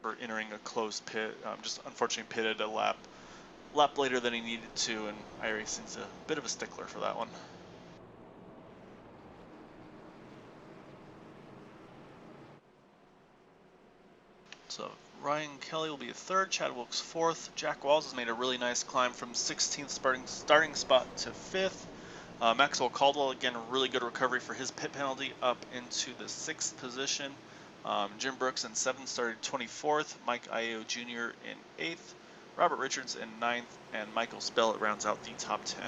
For entering a closed pit, just unfortunately pitted a lap later than he needed to, and iRacing's a bit of a stickler for that one. So Ryan Kelly will be 3rd, Chad Wilkes 4th. Jack Walls has made a really nice climb from 16th starting spot to 5th. Maxwell Caldwell, again, a really good recovery for his pit penalty, up into the 6th position. Jim Brooks in 7th started 24th. Mike Io Jr. in 8th. Robert Richards in 9th. And Michael Spellett rounds out the top 10.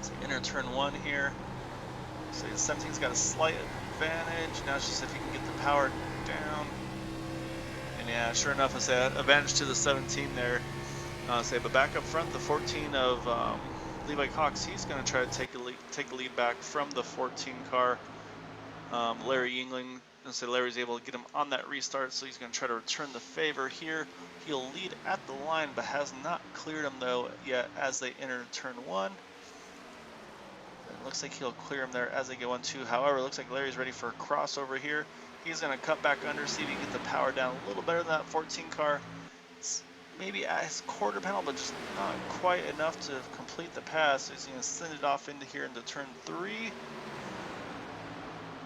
So enter turn 1 here. So the 17's got a slight advantage. Now it's just if you can get the power down. And yeah, sure enough, it's an advantage to the 17 there. But back up front, the 14 of Levi Cox, he's going to try to take the lead back from the 14 car. Larry Yingling, Larry's able to get him on that restart, so he's going to try to return the favor here. He'll lead at the line, but has not cleared him though yet as they enter turn 1. It looks like he'll clear him there as they go on 2. However, it looks like Larry's ready for a crossover here. He's going to cut back under, see if he can get the power down a little better than that 14 car. It's maybe at his quarter panel, but just not quite enough to complete the pass. So he's going to send it off into here into turn 3.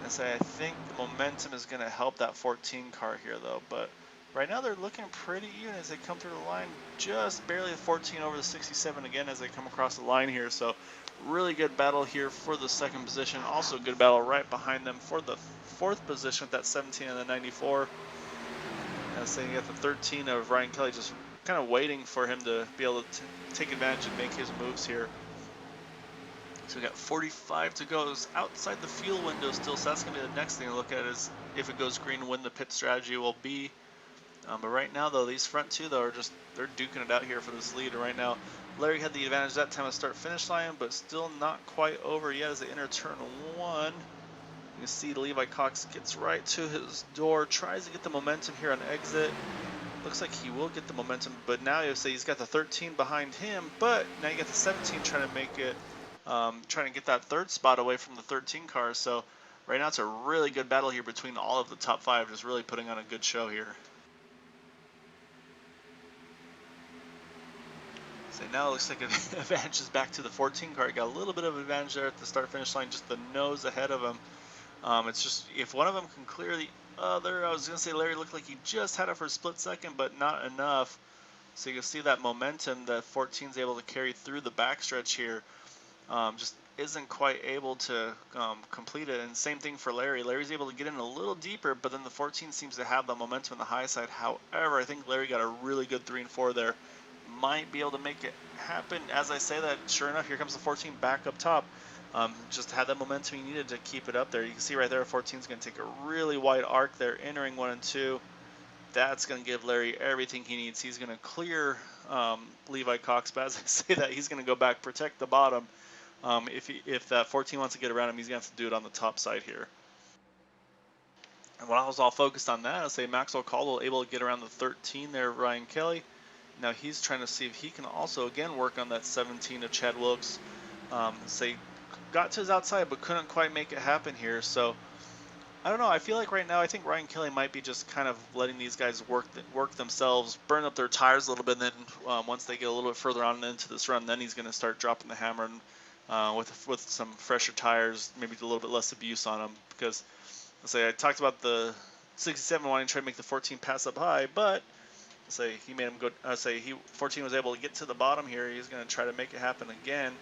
And say I think the momentum is going to help that 14 car here though, but right now they're looking pretty even as they come through the line, just barely the 14 over the 67 again as they come across the line here. So really good battle here for the 2nd position. Also good battle right behind them for the 4th position with that 17 and the 94. And so you got the 13 of Ryan Kelly just kind of waiting for him to be able to take advantage and make his moves here. So we got 45 to go. It's outside the fuel window still, so that's going to be the next thing to look at is if it goes green, when the pit strategy will be. But right now, though, these front 2, though, they're duking it out here for this lead. And right now, Larry had the advantage that time of start-finish line, but still not quite over yet as they enter turn 1. You can see Levi Cox gets right to his door, tries to get the momentum here on exit. Looks like he will get the momentum, but now you say he's got the 13 behind him, but now you got the 17 trying to make it. Trying to get that 3rd spot away from the 13 car. So right now it's a really good battle here between all of the top 5, just really putting on a good show here. So now it looks like an advantage is back to the 14 car. Got a little bit of advantage there at the start finish line, just the nose ahead of him. It's just if one of them can clear the other, I was going to say Larry looked like he just had it for a split second, but not enough. So you can see that momentum that 14 is able to carry through the backstretch here. Just isn't quite able to complete it. And same thing for Larry. Larry's able to get in a little deeper, but then the 14 seems to have the momentum on the high side. However, I think Larry got a really good 3 and 4 there. Might be able to make it happen. As I say that, sure enough, here comes the 14 back up top. Just had that momentum he needed to keep it up there. You can see right there, 14 is going to take a really wide arc there, entering 1 and 2. That's going to give Larry everything he needs. He's going to clear Levi Cox, but as I say that, he's going to go back, protect the bottom. If that 14 wants to get around him, he's going to have to do it on the top side here. And when I was all focused on that, I say Maxwell Caldwell able to get around the 13 there, Ryan Kelly. Now he's trying to see if he can also, again, work on that 17 of Chad Wilkes. Got to his outside, but couldn't quite make it happen here. So I don't know. I feel like right now, I think Ryan Kelly might be just kind of letting these guys work themselves, burn up their tires a little bit, and then once they get a little bit further on into this run, then he's going to start dropping the hammer and with some fresher tires, maybe a little bit less abuse on them. Because let's say I talked about the 67 wanting to try to make the 14 pass up high, but let's say he made him go. 14 was able to get to the bottom here. He's going to try to make it happen again.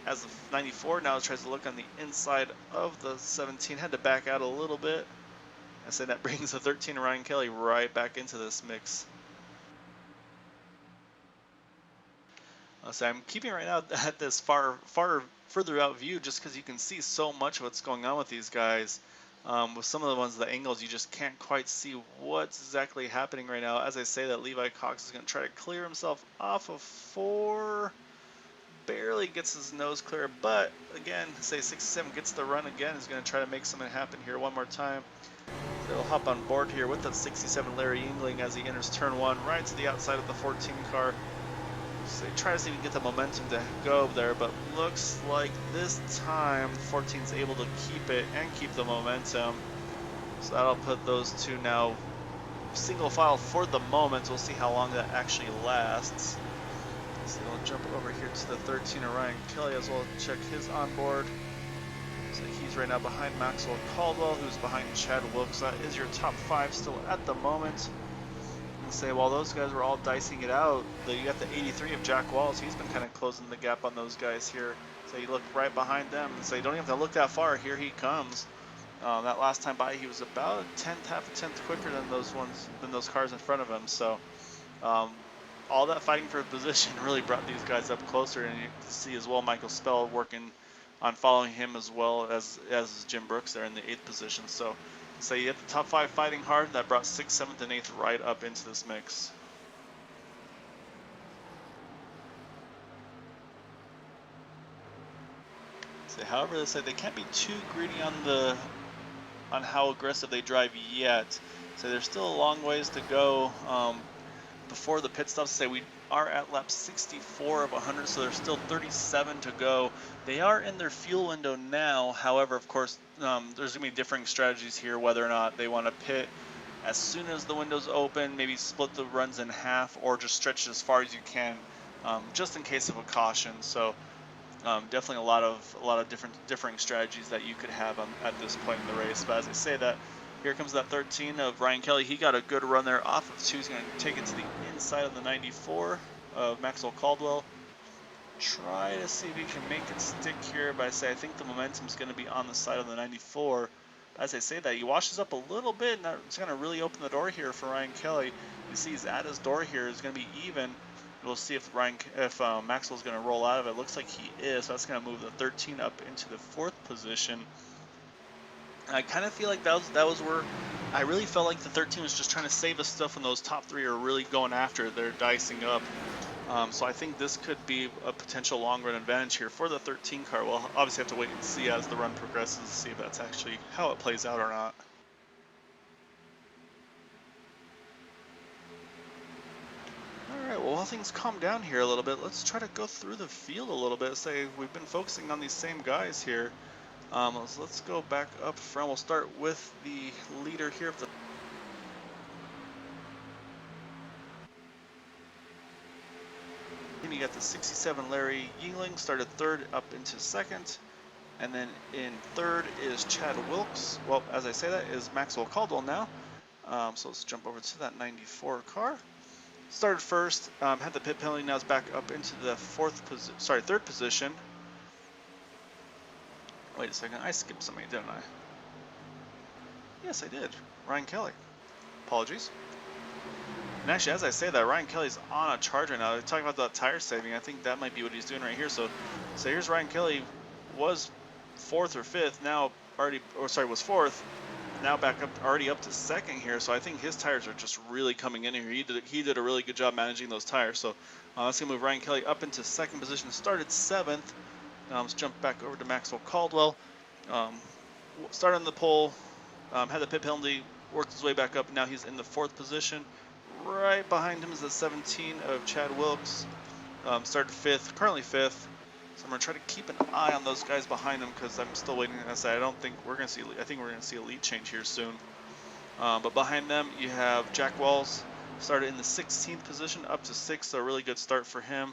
As the 94 now tries to look on the inside of the 17, had to back out a little bit. I say that brings the 13 Ryan Kelly right back into this mix. So I'm keeping right now at this further out view just because you can see so much of what's going on with these guys. With some of the ones, the angles, you just can't quite see what's exactly happening right now. As I say that, Levi Cox is going to try to clear himself off of 4. Barely gets his nose clear, but again, say 67 gets the run again. He's going to try to make something happen here one more time. So he'll hop on board here with the 67 Larry Yingling as he enters turn 1, right to the outside of the 14 car. So he tries to even get the momentum to go there, but looks like this time 14's able to keep it and keep the momentum. So that'll put those two now single file for the moment. We'll see how long that actually lasts. So we'll jump over here to the 13 of Ryan Kelly as well, check his onboard. So he's right now behind Maxwell Caldwell, who's behind Chad Wilkes. That is your top 5 still at the moment. And say while those guys were all dicing it out, you got the 83 of Jack Wallace. He's been kind of closing the gap on those guys here. So you look right behind them and say you don't even have to look that far. Here he comes. That last time by, he was about half a tenth quicker than those cars in front of him. So. All that fighting for a position really brought these guys up closer, and you can see as well Michael Spell working on following him as well as Jim Brooks there in the 8th position. So you had the top 5 fighting hard. That brought 6th, 7th, and 8th right up into this mix. So, however, they say they can't be too greedy on how aggressive they drive yet. So there's still a long ways to go. Before the pit stops, say we are at lap 64 of 100, so there's still 37 to go. They are in their fuel window now. However, of course, there's going to be differing strategies here, whether or not they want to pit as soon as the window's open, maybe split the runs in half, or just stretch it as far as you can, just in case of a caution. So definitely a lot of differing strategies that you could have at this point in the race. But as I say that, here comes that 13 of Ryan Kelly. He got a good run there off of 2. He's going to take it to the inside of the 94 of Maxwell Caldwell. Try to see if he can make it stick here, but I think the momentum is going to be on the side of the 94. As I say that, he washes up a little bit, and that's going to really open the door here for Ryan Kelly. You see he's at his door here. It's going to be even. We'll see if Maxwell's going to roll out of it. Looks like he is, so that's going to move the 13 up into the 4th position. I kind of feel like that was where I really felt like the 13 was just trying to save us stuff when those top 3 are really going after it. They're dicing up. So I think this could be a potential long run advantage here for the 13 car. We'll obviously have to wait and see as the run progresses to see if that's actually how it plays out or not. Alright, well while things calm down here a little bit, let's try to go through the field a little bit. Say we've been focusing on these same guys here. Let's go back up front. We'll start with the leader here of the team. You got the 67 Larry Yingling, started 3rd up into 2nd. And then in 3rd is Chad Wilkes. Well, as I say that, is Maxwell Caldwell now. So let's jump over to that 94 car. Started 1st, had the pit penalty, now is back up into the 3rd position. Wait a second, I skipped somebody, didn't I? Yes, I did. Ryan Kelly. Apologies. And actually, as I say that, Ryan Kelly's on a charge right now. They're talking about that tire saving. I think that might be what he's doing right here. So here's Ryan Kelly, was 4th or 5th, now was 4th, now back up, already up to 2nd here. So I think his tires are just really coming in here. He did a really good job managing those tires. So that's going to move Ryan Kelly up into 2nd position. Started 7th. Let's jump back over to Maxwell Caldwell. Started on the pole, had the pit penalty, worked his way back up. Now he's in the 4th position. Right behind him is the 17 of Chad Wilkes. Started 5th, currently 5th. So I'm going to try to keep an eye on those guys behind him because I'm still waiting. I think we're going to see a lead change here soon. But behind them you have Jack Walls, started in the 16th position up to 6th, so a really good start for him.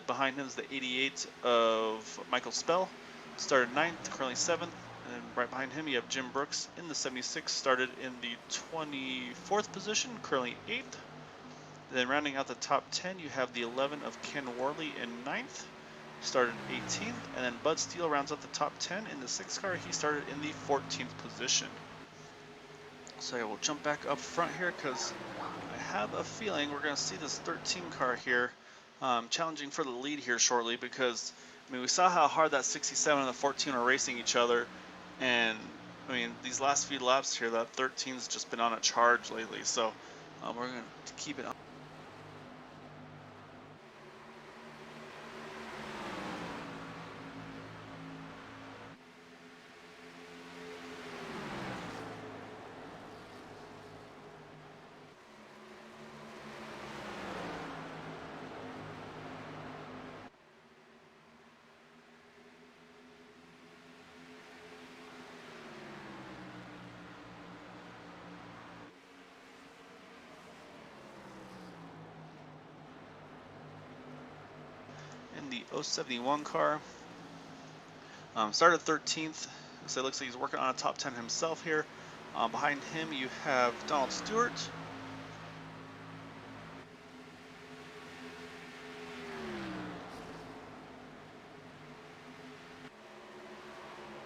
Behind him is the 88 of Michael Spell, started 9th, currently 7th. And then right behind him, you have Jim Brooks in the 76, started in the 24th position, currently 8th. Then rounding out the top 10, you have the 11 of Ken Worley in 9th, started 18th. And then Bud Steele rounds out the top 10 in the 6th car. He started in the 14th position. So I will jump back up front here because I have a feeling we're going to see this 13 car here challenging for the lead here shortly, because I mean, we saw how hard that 67 and the 14 are racing each other, and I mean, these last few laps here, that 13's just been on a charge lately, so we're going to keep it on. In the 071 car, started 13th, so it looks like he's working on a top 10 himself here. Behind him you have Donald Stewart.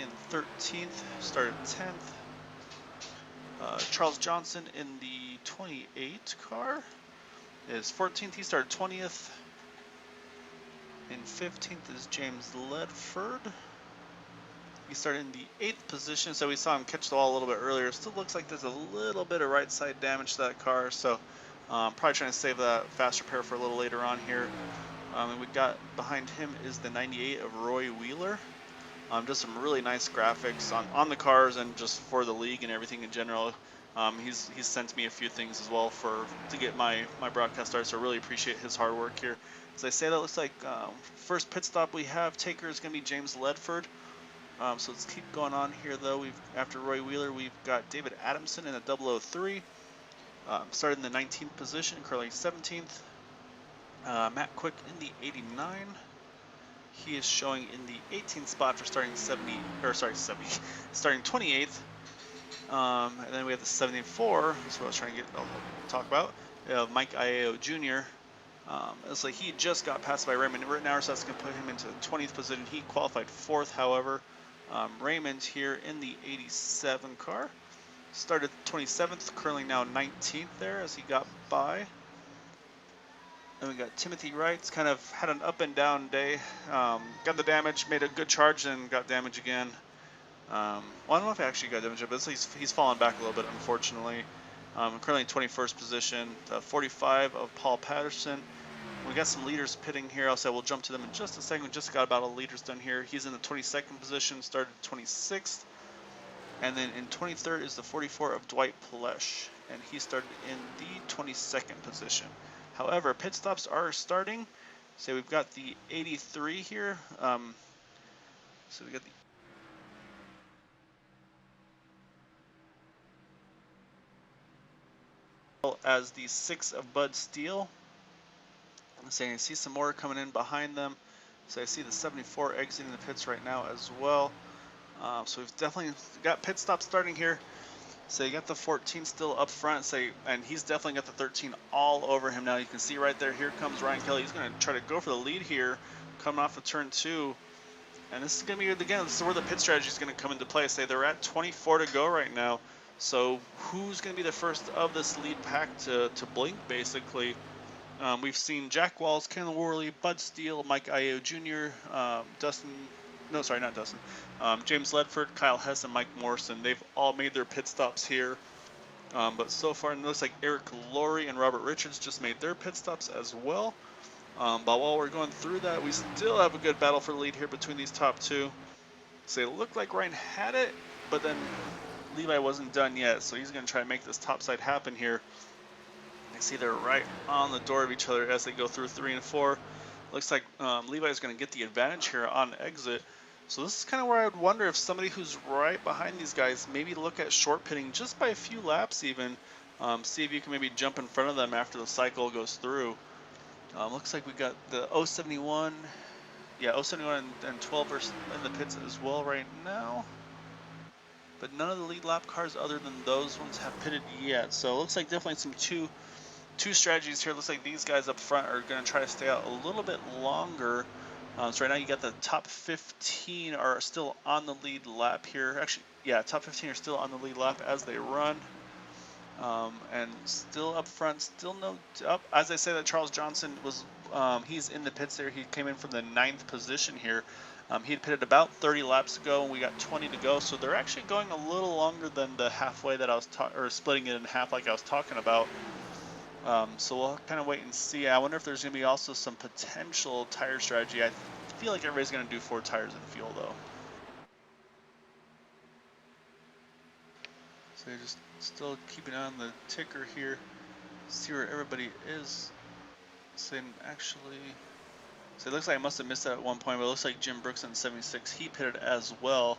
In 13th, started 10th. Charles Johnson in the 28 car is 14th, he started 20th. In 15th is James Ledford. He started in the 8th position, so we saw him catch the wall a little bit earlier. Still looks like there's a little bit of right side damage to that car, so probably trying to save that fast repair for a little later on here. And we got behind him is the 98 of Roy Wheeler. Just some really nice graphics on the cars and just for the league and everything in general. He's sent me a few things as well to get my broadcast started, so I really appreciate his hard work here. As I say, that looks like first pit stop we have taker is going to be James Ledford. So let's keep going on here though. After Roy Wheeler, we've got David Adamson in a 003. Started in the 19th position, currently 17th. Matt Quick in the 89. He is showing in the 18th spot for starting starting 28th. And then we have the 74. That's what I was trying to talk about. Mike Iao Jr. It's like he just got passed by Raymond Rittenauer, so that's going to put him into the 20th position. He qualified 4th, however. Raymond here in the 87 car. Started 27th, currently now 19th there as he got by. And we got Timothy Wright, kind of had an up and down day. Got the damage, made a good charge, and got damage again. Well, I don't know if he actually got damage, but he's fallen back a little bit, unfortunately. Currently in 21st position. 45 of Paul Patterson. We got some leaders pitting here. I'll say we'll jump to them in just a second. We just got about all the leaders done here. He's in the 22nd position, started 26th. And then in 23rd is the 44 of Dwight Plesh, and he started in the 22nd position. However, pit stops are starting. So we've got the 83 here. So we got as the 6 of Bud Steele. So you can see some more coming in behind them. So I see the 74 exiting the pits right now as well. So we've definitely got pit stops starting here. So you got the 14 still up front, and he's definitely got the 13 all over him now. You can see right there, here comes Ryan Kelly. He's going to try to go for the lead here, coming off of turn 2. And this is going to be, again, this is where the pit strategy is going to come into play. Say they're at 24 to go right now. So who's going to be the first of this lead pack to blink, basically? We've seen Jack Walls, Ken Worley, Bud Steele, Mike Iao Jr., James Ledford, Kyle Hess, and Mike Morrison. They've all made their pit stops here. But so far, it looks like Eric Laurie and Robert Richards just made their pit stops as well. But while we're going through that, we still have a good battle for the lead here between these top two. So it looked like Ryan had it, but then Levi wasn't done yet. So he's going to try to make this top side happen here. I see they're right on the door of each other as they go through 3 and 4. Looks like Levi's going to get the advantage here on exit. So this is kind of where I would wonder if somebody who's right behind these guys maybe look at short pitting just by a few laps even. See if you can maybe jump in front of them after the cycle goes through. Looks like we got the 071. Yeah, 071 and 12 are in the pits as well right now. But none of the lead lap cars other than those ones have pitted yet. So it looks like definitely some two strategies here. Looks like these guys up front are going to try to stay out a little bit longer. So right now you got the top 15 are still on the lead lap here. Actually, yeah, top 15 are still on the lead lap as they run. And still up front, still no up. As I say, that Charles Johnson was, he's in the pits there. He came in from the 9th position here. He had pitted about 30 laps ago, and we got 20 to go. So they're actually going a little longer than the halfway that I was or splitting it in half like I was talking about. So we'll kind of wait and see. I wonder if there's going to be also some potential tire strategy. I feel like everybody's going to do 4 tires in fuel though. So you're just still keeping an eye on the ticker here, see where everybody is. So actually, so it looks like I must have missed that at one point, but it looks like Jim Brooks in 76, he pitted as well.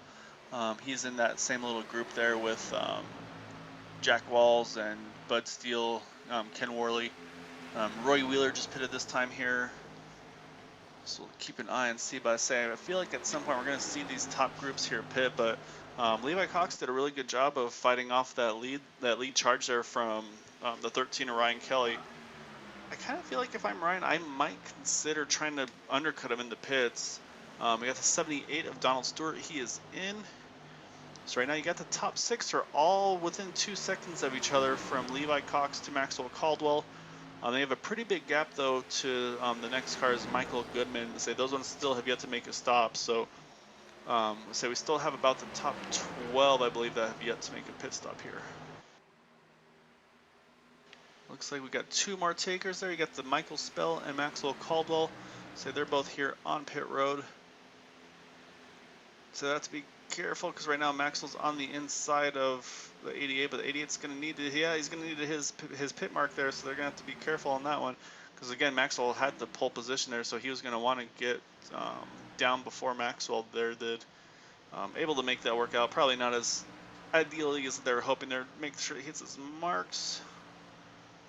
He's in that same little group there with Jack Walls and Bud Steele, Ken Worley. Roy Wheeler just pitted this time here. So we'll keep an eye and see. But I feel like at some point we're going to see these top groups here pit. But Levi Cox did a really good job of fighting off that lead charge there from the 13 of Ryan Kelly. I kind of feel like if I'm Ryan, I might consider trying to undercut him in the pits. We got the 78 of Donald Stewart. He is in. So right now you got the top 6 are all within 2 seconds of each other from Levi Cox to Maxwell Caldwell. They have a pretty big gap though to the next car is Michael Goodman. Say those ones still have yet to make a stop. So we still have about the top 12, I believe, that have yet to make a pit stop here. Looks like we got 2 more takers there. You got the Michael Spell and Maxwell Caldwell. So they're both here on pit road. So that's to be careful because right now Maxwell's on the inside of the 88, but the 88's going to need to, yeah, he's going to need his pit mark there, so they're going to have to be careful on that one because again Maxwell had the pole position there, so he was going to want to get down before Maxwell there did. Able to make that work out, probably not as ideally as they were hoping. They're making sure he hits his marks.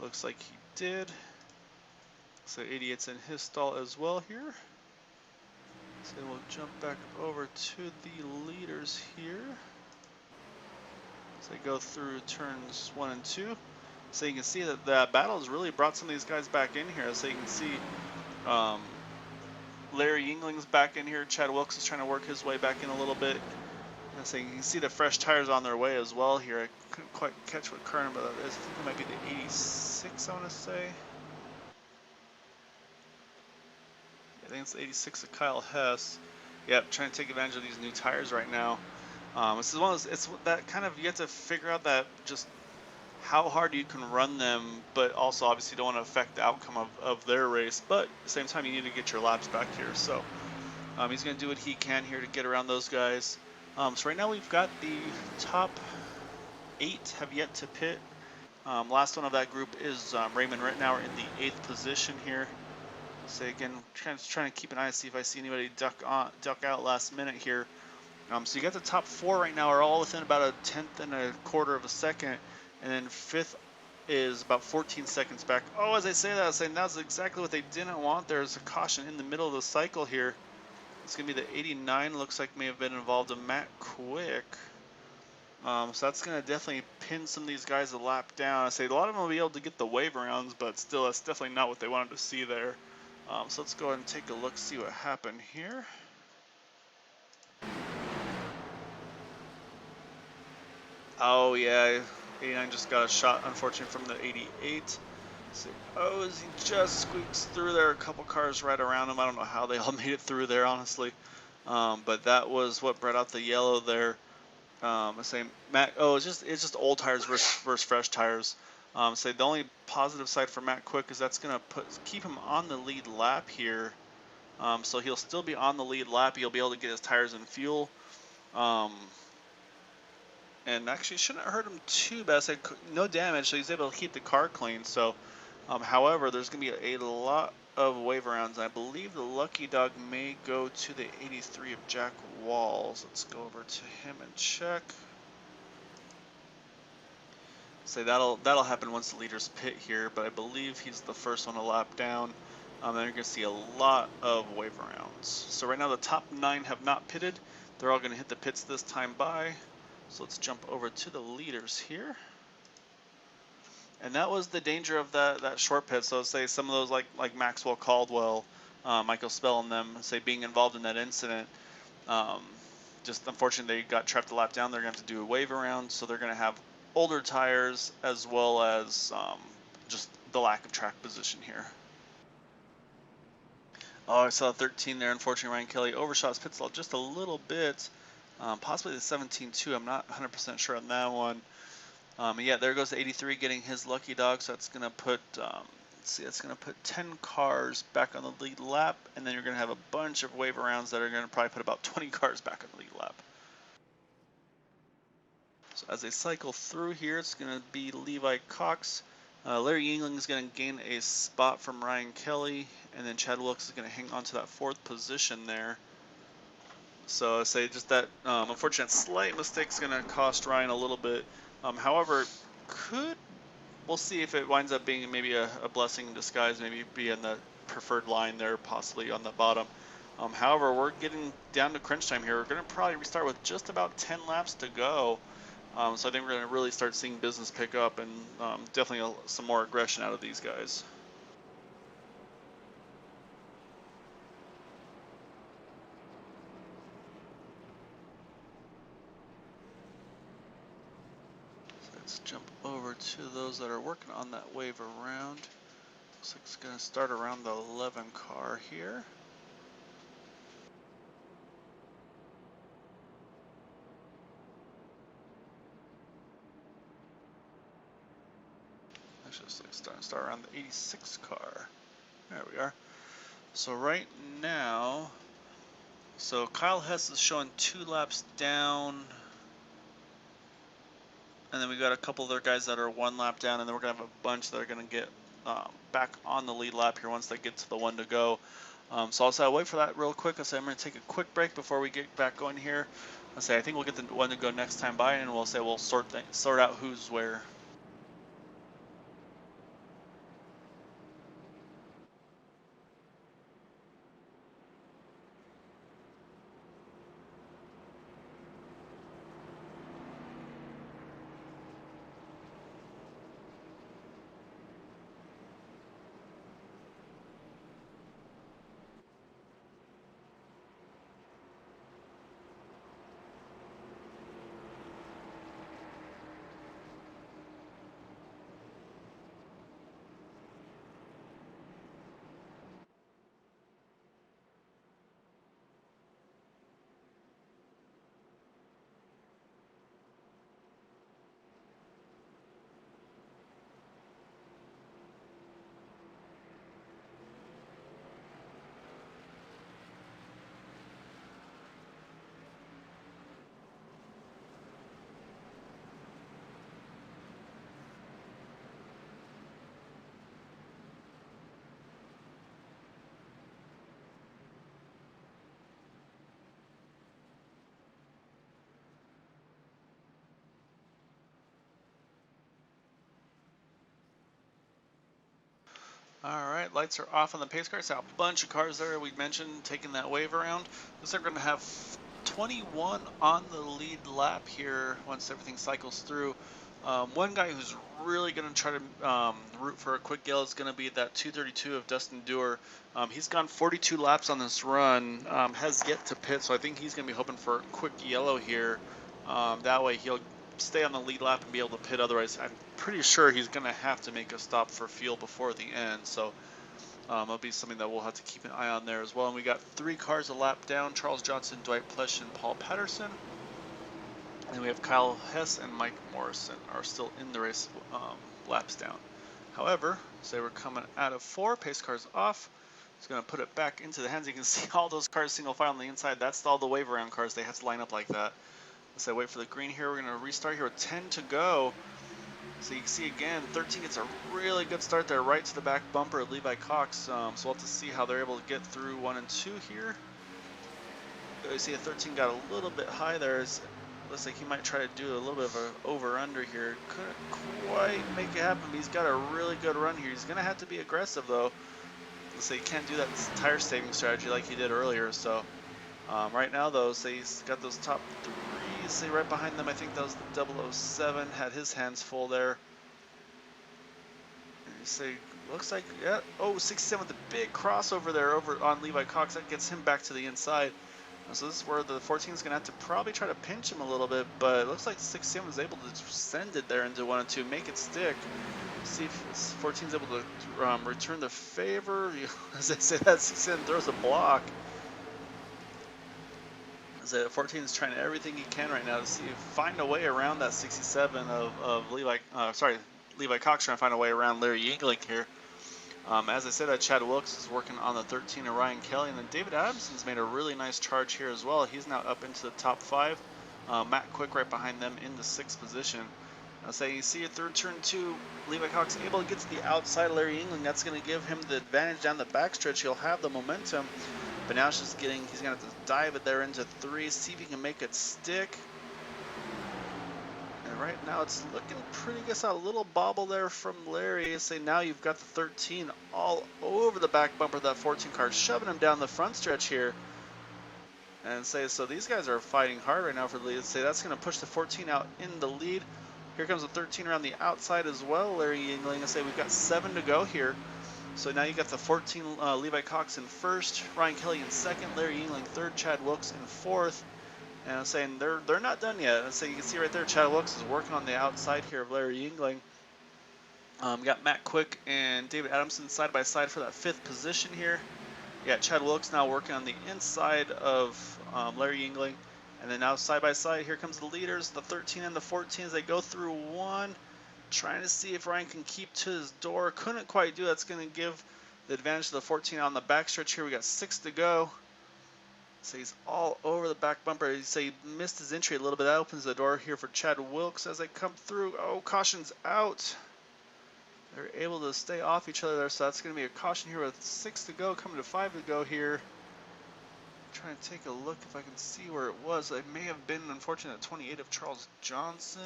Looks like he did. So 88's in his stall as well here. So we'll jump back over to the leaders here. So they go through turns 1 and 2. So you can see that the battle has really brought some of these guys back in here. So you can see Larry Yingling's back in here. Chad Wilkes is trying to work his way back in a little bit. And so you can see the fresh tires on their way as well here. I couldn't quite catch what car number that is. I think it might be the 86, I want to say. I think it's 86 of Kyle Hess. Yep, trying to take advantage of these new tires right now. This is one of those, it's that kind of, you have to figure out that just how hard you can run them, but also obviously don't want to affect the outcome of their race. But at the same time, you need to get your laps back here. So he's going to do what he can here to get around those guys. So right now we've got the top 8 have yet to pit. Last one of that group is Raymond Rittenauer in the 8th position here. So again, trying to keep an eye to see if I see anybody duck out last minute here. So you got the top 4 right now are all within about a 1/10 and a quarter of a second, and then 5th is about 14 seconds back. Oh, as I say that, I was saying that's exactly what they didn't want. There's a caution in the middle of the cycle here. It's gonna be the 89. Looks like may have been involved in Matt Quick. So that's gonna definitely pin some of these guys a lap down. I say a lot of them will be able to get the wave rounds, but still, that's definitely not what they wanted to see there. So let's go ahead and take a look, see what happened here. Oh yeah, 89 just got a shot, unfortunately, from the 88. So, oh, as he just squeaks through there, a couple cars right around him. I don't know how they all made it through there, honestly. But that was what brought out the yellow there. I say Matt. Oh, it's just old tires versus fresh tires. Say the only positive side for Matt Quick is that's gonna keep him on the lead lap here. So he'll still be on the lead lap. He'll be able to get his tires and fuel. And actually shouldn't hurt him too bad. So no damage, so he's able to keep the car clean. So, however, there's gonna be a lot of wave rounds. I believe the lucky dog may go to the 83 of Jack Walls. Let's go over to him and check. Say that'll happen once the leaders pit here, but I believe he's the first one to lap down. Then you're going to see a lot of wave rounds. So right now the top 9 have not pitted. They're all going to hit the pits this time by. So let's jump over to the leaders here. And that was the danger of that short pit. So say some of those like Maxwell Caldwell, Michael Spell and them, say being involved in that incident. Just unfortunately they got trapped a lap down. They're going to have to do a wave around. So they're going to have older tires as well as just the lack of track position here. Oh, I saw 13 there. Unfortunately, Ryan Kelly overshot his pit stop just a little bit. Possibly the 17 too. I'm not 100% sure on that one. Yeah, there goes the 83 getting his lucky dog. So that's gonna put, let's see, that's gonna put 10 cars back on the lead lap, and then you're gonna have a bunch of wave rounds that are gonna probably put about 20 cars back on the lead lap. So as they cycle through here, it's gonna be Levi Cox. Larry Yingling is going to gain a spot from Ryan Kelly, and then Chad Wilkes is going to hang on to that 4th position there. So I say just that unfortunate slight mistake is going to cost Ryan a little bit. However, we'll see if it winds up being maybe a blessing in disguise, maybe be in the preferred line there, possibly on the bottom. However, we're getting down to crunch time here. We're going to probably restart with just about 10 laps to go. So I think we're going to really start seeing business pick up, and definitely some more aggression out of these guys. So let's jump over to those that are working on that wave around. Looks like it's going to start around the 11 car here. Actually, it's like start around the 86 car. There we are. So right now, so Kyle Hess is showing 2 laps down, and then we got a couple other guys that are 1 lap down, and then we're gonna have a bunch that are gonna get back on the lead lap here once they get to the 1 to go. So I'll say I'll wait for that real quick. I'll say I'm gonna take a quick break before we get back going here. I'll say I think we'll get the 1 to go next time by, and we'll say we'll sort out who's where. Alright, lights are off on the pace car. So a bunch of cars there we mentioned taking that wave around. Looks like we're going to have 21 on the lead lap here once everything cycles through. One guy who's really going to try to root for a quick yellow is going to be that 232 of Dustin Dewar. He's gone 42 laps on this run, has yet to pit, so I think he's going to be hoping for a quick yellow here. That way he'll stay on the lead lap and be able to pit. Otherwise, I'm pretty sure he's going to have to make a stop for fuel before the end. So it'll be something that we'll have to keep an eye on there as well. And we got 3 cars a lap down: Charles Johnson, Dwight Plesh, and Paul Patterson. And we have Kyle Hess and Mike Morrison are still in the race, laps down. However, say we're coming out of 4, pace cars off. It's going to put it back into the hands. You can see all those cars single file on the inside. That's all the wave around cars. They have to line up like that. So wait for the green here. We're going to restart here with 10 to go. So you can see again, 13 gets a really good start there, right to the back bumper of Levi Cox. So we'll have to see how they're able to get through 1 and 2 here. You see a 13 got a little bit high there. Looks like he might try to do a little bit of an over-under here. Couldn't quite make it happen, but he's got a really good run here. He's going to have to be aggressive, though. So you can't do that tire saving strategy like he did earlier. So right now though, say he's got those top three. Say right behind them, I think that was the 007, had his hands full there. And you say, looks like, yeah, oh, 67 with the big crossover there over on Levi Cox. That gets him back to the inside. So this is where the 14 is going to have to probably try to pinch him a little bit, but it looks like 67 is able to send it there into 1 and 2, make it stick. See if 14 is able to return the favor. As I say, that 67 throws a block. As 14 is trying everything he can right now to see find a way around that 67 of Levi. Levi Cox trying to find a way around Larry Yingling here. As I said, Chad Wilkes is working on the 13 of Ryan Kelly, and then David Adamson's made a really nice charge here as well. He's now up into the top 5. Matt Quick right behind them in the 6th position. I'll say you see it through turn 2, Levi Cox able to get to the outside of Larry Yingling. That's going to give him the advantage down the backstretch. He'll have the momentum, but now it's just getting, he's going to have to dive it there into 3, see if he can make it stick. And right now it's looking pretty good. Saw a little bobble there from Larry. Say now you've got the 13 all over the back bumper of that 14 car, shoving him down the front stretch here. And say, so these guys are fighting hard right now for the lead. Say that's going to push the 14 out in the lead. Here comes the 13 around the outside as well, Larry Yingling. I say we've got 7 to go here. So now you got the 14 Levi Cox in first, Ryan Kelly in 2nd, Larry Yingling 3rd, Chad Wilkes in 4th. And I'm saying they're not done yet. And so you can see right there, Chad Wilkes is working on the outside here of Larry Yingling. Got Matt Quick and David Adamson side by side for that 5th position here. Yeah, Chad Wilkes now working on the inside of Larry Yingling. And then now side by side, here comes the leaders, the 13 and the 14 as they go through 1. Trying to see if Ryan can keep to his door. Couldn't quite do it. That's going to give the advantage to the 14 on the backstretch here. We got 6 to go. So he's all over the back bumper. You say he missed his entry a little bit. That opens the door here for Chad Wilkes as they come through. Oh, caution's out. They're able to stay off each other there, so that's going to be a caution here with 6 to go, coming to 5 to go here. Trying to take a look if I can see where it was. It may have been, unfortunately, at 28 of Charles Johnson.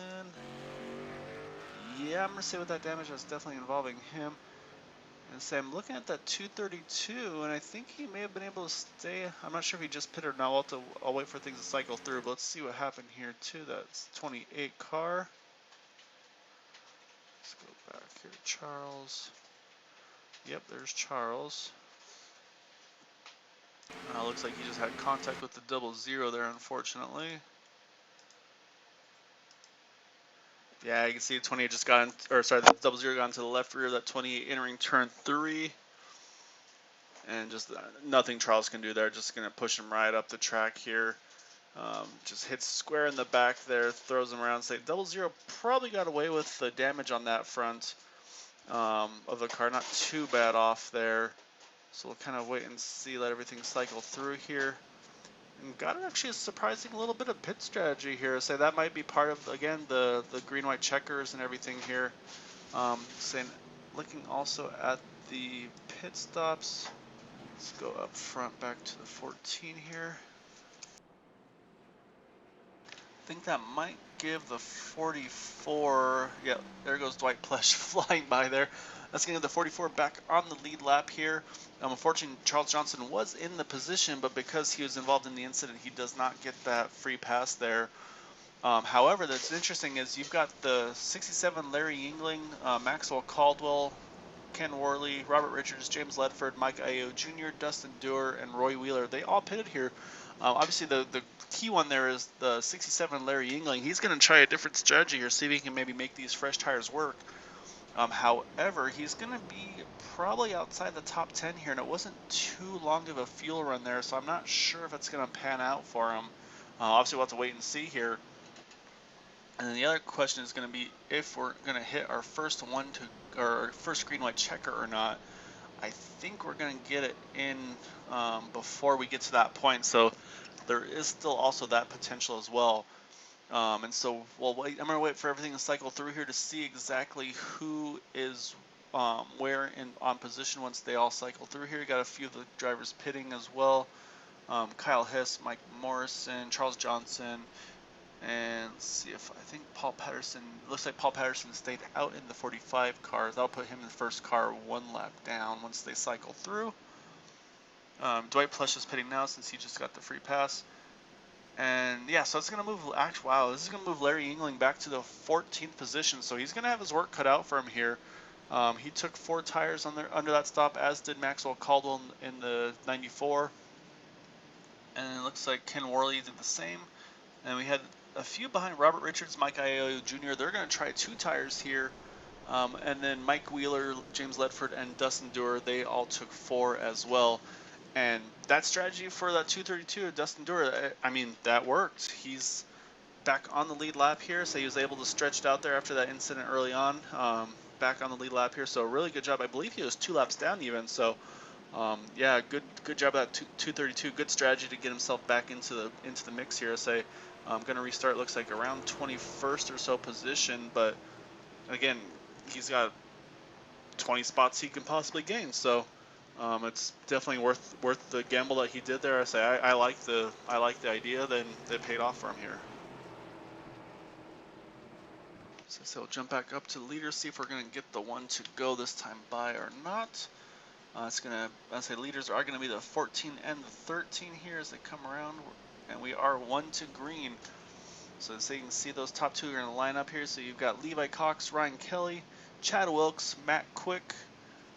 Yeah, I'm going to say with that damage, that's definitely involving him. And say I'm looking at that 232, and I think he may have been able to stay. I'm not sure if he just pitted or not. I'll wait for things to cycle through, but let's see what happened here too. That's 28 car. Let's go back here, Charles. Yep, there's Charles. Looks like he just had contact with the 00 there, unfortunately. Yeah, you can see 28 just got in, or sorry, the 00 got into the left rear of that 28 entering turn 3. And just nothing Charles can do there. Just going to push him right up the track here. Just hits square in the back there, throws him around. Say 00 probably got away with the damage on that front of the car. Not too bad off there. So we'll kind of wait and see, let everything cycle through here. And got actually a surprising little bit of pit strategy here. Say that might be part of, again, the green-white checkers and everything here. Saying, looking also at the pit stops. Let's go up front back to the 14 here. I think that might give the 44, yeah, there goes Dwight Plesh flying by there. That's going to give the 44 back on the lead lap here. Unfortunately, Charles Johnson was in the position, but because he was involved in the incident, he does not get that free pass there. However, that's interesting is you've got the 67 Larry Yingling, Maxwell Caldwell, Ken Worley, Robert Richards, James Ledford, Mike Ayo Jr., Dustin Dewar, and Roy Wheeler. They all pitted here. Obviously, the key one there is the 67 Larry Yingling. He's going to try a different strategy here, see if he can maybe make these fresh tires work. However, he's going to be probably outside the top 10 here, and it wasn't too long of a fuel run there, so I'm not sure if it's going to pan out for him. Obviously, we'll have to wait and see here. And then the other question is going to be if we're going to hit our first first green-white checker or not. I think we're going to get it in before we get to that point, so there is still also that potential as well. And so we'll wait. I'm going to wait for everything to cycle through here to see exactly who is where on position once they all cycle through here. You got a few of the drivers pitting as well. Kyle Hiss, Mike Morrison, Charles Johnson, And let's see if I think Paul Patterson, looks like Paul Patterson stayed out in the 45 cars. That'll put him in the first car 1 lap down once they cycle through. Dwight Plush is pitting now since he just got the free pass. And yeah, so it's going to move, actually, wow, this is going to move Larry Yingling back to the 14th position. So he's going to have his work cut out for him here. He took 4 tires under that stop, as did Maxwell Caldwell in the 94. And it looks like Ken Worley did the same. And we had a few behind Robert Richards, Mike Aiello Jr. They're going to try 2 tires here. And then Mike Wheeler, James Ledford, and Dustin Dewar, they all took 4 as well. And that strategy for that 232 of Dustin Dewar, I mean, that worked. He's back on the lead lap here, so he was able to stretch it out there after that incident early on. Back on the lead lap here, so really good job. I believe he was 2 laps down even, so yeah, good job of that 232. Good strategy to get himself back into the mix here. Say, I'm going to restart. Looks like around 21st or so position, but again, he's got 20 spots he can possibly gain. So it's definitely worth the gamble that he did there. I say I like the idea. Then it paid off for him here. So we'll jump back up to the leaders, see if we're going to get the one to go this time by or not. It's gonna, I say leaders are going to be the 14 and the 13 here as they come around, and we are 1 to green. So you can see those top 2 are going to line up here. So you've got Levi Cox, Ryan Kelly, Chad Wilkes, Matt Quick,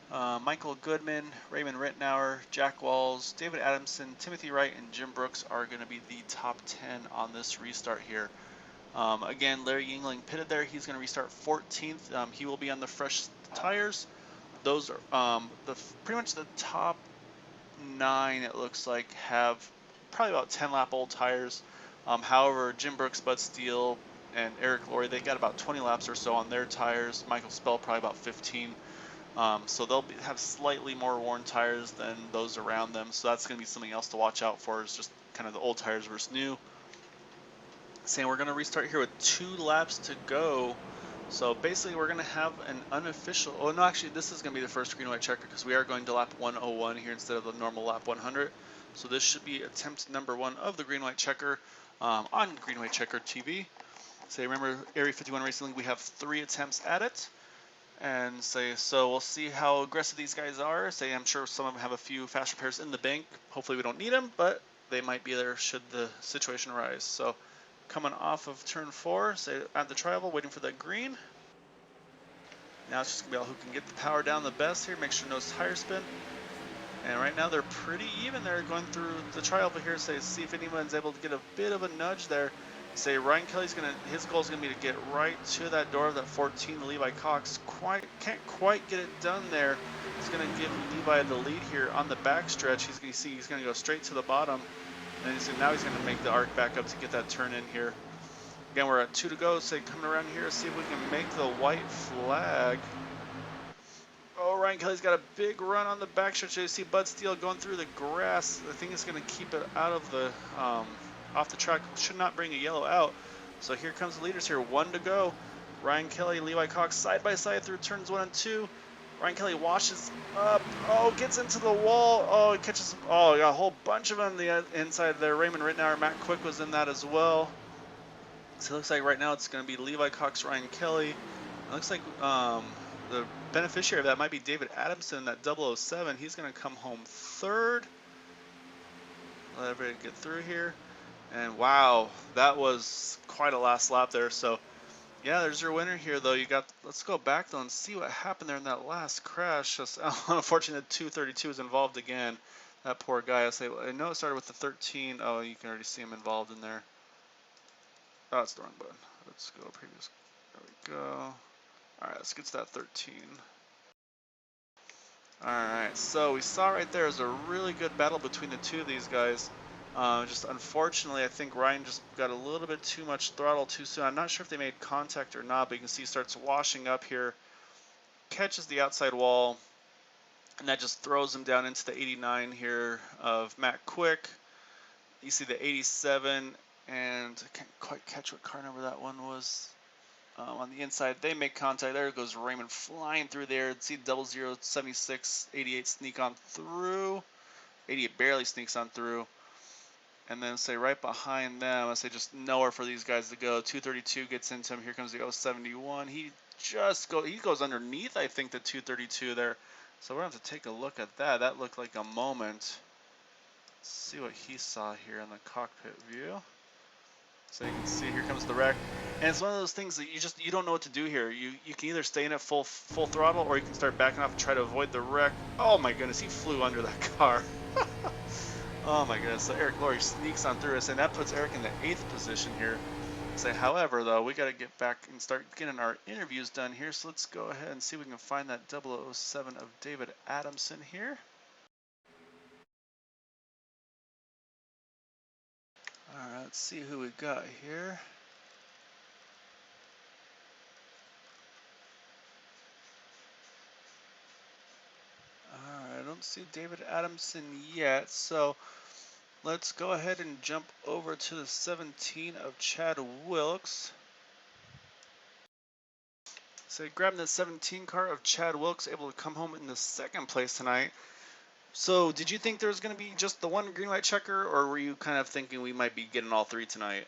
Michael Goodman, Raymond Rittenauer, Jack Walls, David Adamson, Timothy Wright, and Jim Brooks are going to be the top 10 on this restart here. Again, Larry Yingling pitted there. He's going to restart 14th. He will be on the fresh tires. Those are pretty much the top 9, it looks like, have probably about 10 lap old tires. However, Jim Brooks, Bud Steele, and Eric Laurie, they got about 20 laps or so on their tires. Michael Spell probably about 15. So they'll have slightly more worn tires than those around them. So that's going to be something else to watch out for, is just kind of the old tires versus new. Saying we're going to restart here with 2 laps to go. So basically we're going to have an unofficial, oh no, actually this is going to be the first green white checker, because we are going to lap 101 here instead of the normal lap 100. So this should be attempt number 1 of the green white checker on Green White Checker TV. So remember, Area 51 Racing League, we have 3 attempts at it. And so we'll see how aggressive these guys are. I'm sure some of them have a few fast repairs in the bank. Hopefully we don't need them, but they might be there should the situation arise. So coming off of turn 4, at the tribal, waiting for that green. Now it's just going to be all who can get the power down the best here, make sure no tire spin. And right now they're pretty even. They're going through the tribal here, see if anyone's able to get a bit of a nudge there. Ryan Kelly's his goal is going to be to get right to that door of that 14. Levi Cox can't quite get it done there. He's going to give Levi the lead here on the backstretch. He's going to go straight to the bottom. And now he's going to make the arc back up to get that turn in here. Again, we're at 2 to go. Coming around here, see if we can make the white flag. Oh, Ryan Kelly's got a big run on the backstretch. You see Bud Steele going through the grass. I think it's going to keep it out of the off the track. Should not bring a yellow out. So here comes the leaders here. 1 to go. Ryan Kelly, Levi Cox side by side through turns 1 and 2. Ryan Kelly washes up. Oh, gets into the wall. Oh, he catches. Oh, got a whole bunch of them on the inside there. Raymond Rittenauer, Matt Quick was in that as well. So it looks like right now it's going to be Levi Cox, Ryan Kelly. It looks like the beneficiary of that might be David Adamson, that 007. He's going to come home 3rd. Let everybody get through here. And wow, that was quite a last lap there. So yeah, there's your winner here, though. Let's go back though and see what happened there in that last crash. Just unfortunately, the 232 is involved again. That poor guy. I know it started with the 13. Oh, you can already see him involved in there. Oh, that's the wrong button. Let's go previous. There we go. All right, let's get to that 13. All right, so we saw right there is a really good battle between the 2 of these guys. Just unfortunately, I think Ryan just got a little bit too much throttle too soon. I'm not sure if they made contact or not, but you can see he starts washing up here, catches the outside wall, and that just throws him down into the 89 here of Matt Quick. You see the 87, and I can't quite catch what car number that one was. On the inside, they make contact. There goes Raymond flying through there. See 0076, 88 sneak on through. 88 barely sneaks on through. And then say right behind them, I say just nowhere for these guys to go. 232 gets into him. Here comes the 071. He goes underneath, I think, the 232 there. So we're going to have to take a look at that. That looked like a moment. Let's see what he saw here in the cockpit view. So you can see here comes the wreck. And it's one of those things that you don't know what to do here. You can either stay in it full throttle, or you can start backing off and try to avoid the wreck. Oh my goodness, he flew under that car. Oh my goodness, so Eric Laurie sneaks on through us, and that puts Eric in the 8th position here. However, though, we got to get back and start getting our interviews done here, so let's go ahead and see if we can find that 007 of David Adamson here. Alright, let's see who we got here. Alright, I don't see David Adamson yet, so let's go ahead and jump over to the 17 of Chad Wilkes. So grabbing the 17 car of Chad Wilkes, able to come home in the 2nd place tonight. So did you think there was going to be just the one green light checker, or were you kind of thinking we might be getting all 3 tonight?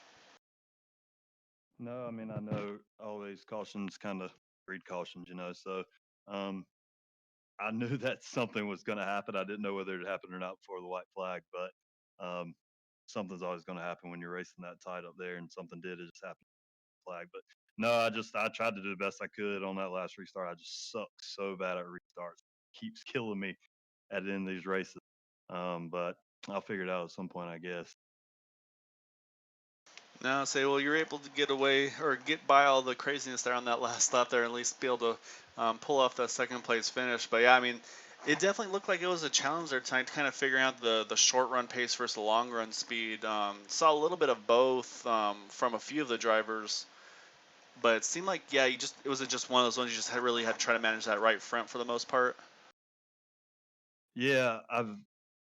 No, I mean, I know always cautions kind of breed cautions, so I knew that something was going to happen. I didn't know whether it happened or not before the white flag, but something's always going to happen when you're racing that tight up there, and something did. It just happened flag. But no, I tried to do the best I could on that last restart. I just suck so bad at restarts. It keeps killing me at the end of these races. But I'll figure it out at some point, I guess. No, well, you're able to get away or get by all the craziness there on that last lap there, and at least be able to pull off that 2nd place finish. But yeah, I mean, it definitely looked like it was a challenge there tonight, kind of figuring out the short run pace versus the long run speed. Saw a little bit of both from a few of the drivers, but it seemed like, yeah, it was just one of those ones you just really had to try to manage that right front for the most part. Yeah, I've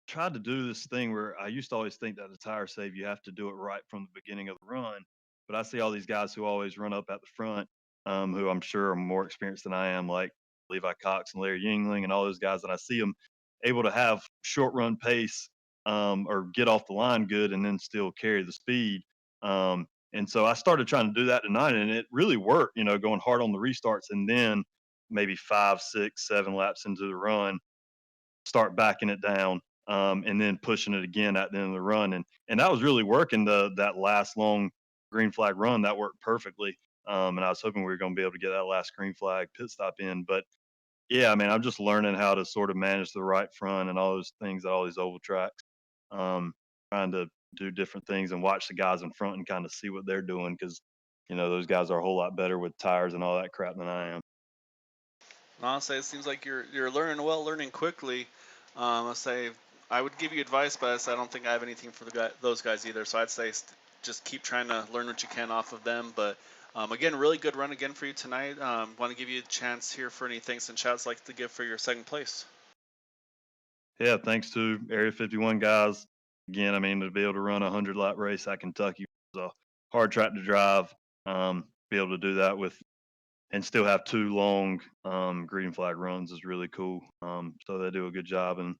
tried to do this thing where I used to always think that the tire save, you have to do it right from the beginning of the run. But I see all these guys who always run up at the front, who I'm sure are more experienced than I am, like Levi Cox and Larry Yingling and all those guys. And I see them able to have short run pace or get off the line good and then still carry the speed. And so I started trying to do that tonight, and it really worked, going hard on the restarts, and then maybe 5, 6, 7 laps into the run, start backing it down, and then pushing it again at the end of the run. And that was really working that last long green flag run. That worked perfectly. And I was hoping we were going to be able to get that last green flag pit stop in. But yeah, I mean, I'm just learning how to sort of manage the right front and all those things at all these oval tracks. Trying to do different things and watch the guys in front and kind of see what they're doing, because those guys are a whole lot better with tires and all that crap than I am. Honestly, it seems like you're learning well, learning quickly. I would give you advice, but I don't think I have anything for those guys either. So I'd say just keep trying to learn what you can off of them. But again, really good run again for you tonight. Want to give you a chance here for any thanks and shouts like to give for your 2nd place. Yeah, thanks to Area 51 guys. Again, I mean, to be able to run a 100-lap race at Kentucky was a hard track to drive. Be able to do that and still have 2 long green flag runs is really cool. So they do a good job, and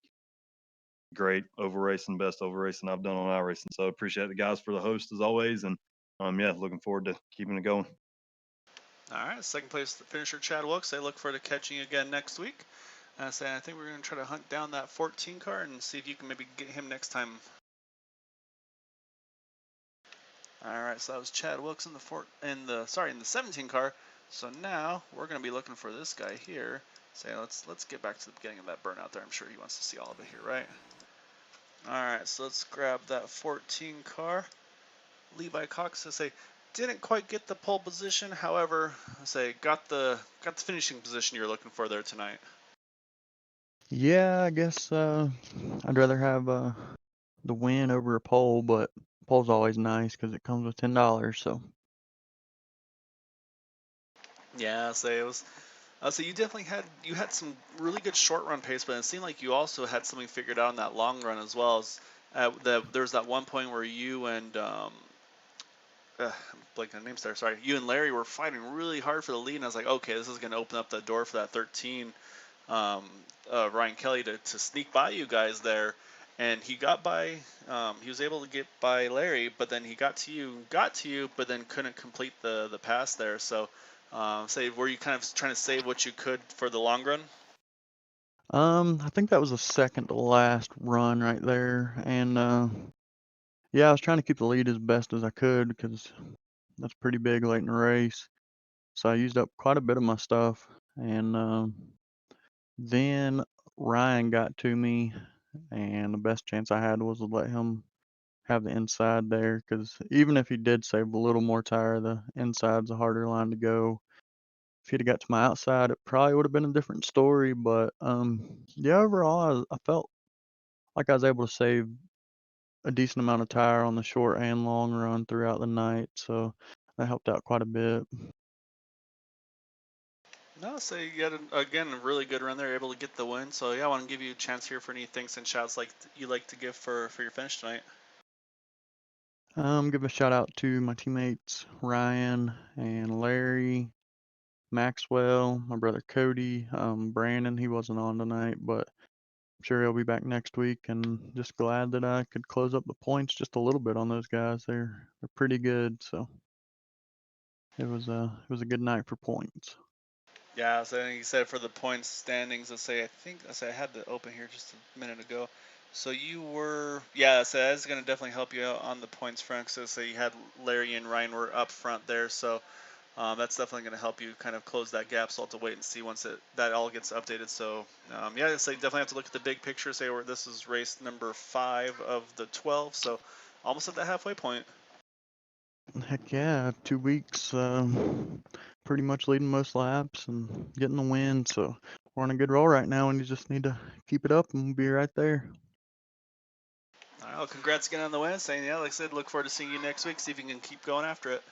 great oval racing, best oval racing I've done on iRacing. So appreciate the guys for the host as always, and yeah, looking forward to keeping it going. All right, 2nd place finisher Chad Wilkes. I look forward to catching you again next week. I think we're going to try to hunt down that 14 car and see if you can maybe get him next time. All right, so that was Chad Wilkes in the 17 car. So now we're going to be looking for this guy here. Let's get back to the beginning of that burnout there. I'm sure he wants to see all of it here, right? All right, so let's grab that 14 car. Levi Cox, didn't quite get the pole position. However, got the finishing position you're looking for there tonight. Yeah, I guess I'd rather have the win over a pole, but pole's always nice because it comes with $10. So yeah, it was. So you definitely had some really good short run pace, but it seemed like you also had something figured out in that long run as well. There was that one point where you and I'm blanking on names there. Sorry, you and Larry were fighting really hard for the lead, and I was like, okay, this is going to open up the door for that 13 Ryan Kelly to sneak by you guys there. and he got by. He was able to get by Larry, but then he got to you, but then couldn't complete the pass there. So, say, were you kind of trying to save what you could for the long run? I think that was the second to last run right there, and yeah, I was trying to keep the lead as best as I could because that's pretty big late in the race. So I used up quite a bit of my stuff, and then Ryan got to me, and the best chance I had was to let him have the inside there because even if he did save a little more tire, the inside's a harder line to go. If he'd have got to my outside, it probably would have been a different story. But yeah, overall, I felt like I was able to save a decent amount of tire on the short and long run throughout the night, so that helped out quite a bit. No, so you had again a really good run there, able to get the win. So yeah, I want to give you a chance here for any thanks and shouts like you like to give for your finish tonight. Give a shout out to my teammates Ryan and Larry, Maxwell, my brother Cody, Brandon. He wasn't on tonight, but I'm sure he'll be back next week. And just glad that I could close up the points just a little bit on those guys. They're pretty good, so it was a good night for points. Yeah, so you said for the points standings, I had the open here just a minute ago. So you were, yeah, so that's going to definitely help you out on the points front. So you had Larry and Ryan were up front there. So that's definitely going to help you kind of close that gap. So I'll have to wait and see once that all gets updated. So yeah, so you definitely have to look at the big picture. Say where this is race number 5 of the 12. So almost at the halfway point. Heck yeah, 2 weeks, pretty much leading most laps and getting the win. So we're on a good roll right now, and you just need to keep it up, and we'll be right there. All right, well, congrats again on the win. Saying, yeah, like I said, look forward to seeing you next week. See if you can keep going after it.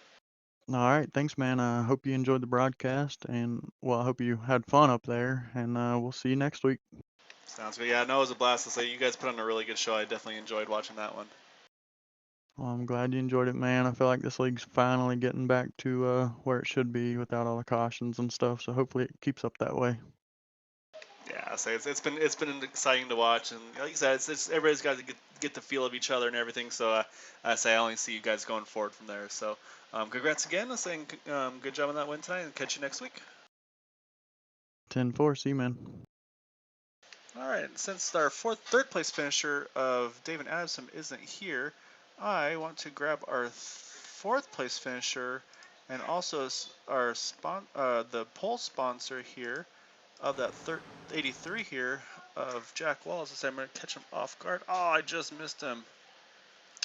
All right, thanks, man. I hope you enjoyed the broadcast, and well, I hope you had fun up there, and we'll see you next week. Sounds good. Yeah, no, it was a blast to say. You guys put on a really good show. I definitely enjoyed watching that one. Well, I'm glad you enjoyed it, man. I feel like this league's finally getting back to where it should be without all the cautions and stuff. So hopefully it keeps up that way. Yeah, so it's been exciting to watch, and like you said, it's everybody's got to get the feel of each other and everything. So I say I only see you guys going forward from there. So congrats again. I'm saying good job on that win tonight, and catch you next week. 10-4, see you, man. All right, since our third place finisher of David Adamson isn't here, I want to grab our fourth place finisher and also our the poll sponsor here of that 83 here of Jack Walls. I said I'm going to catch him off guard. Oh, I just missed him.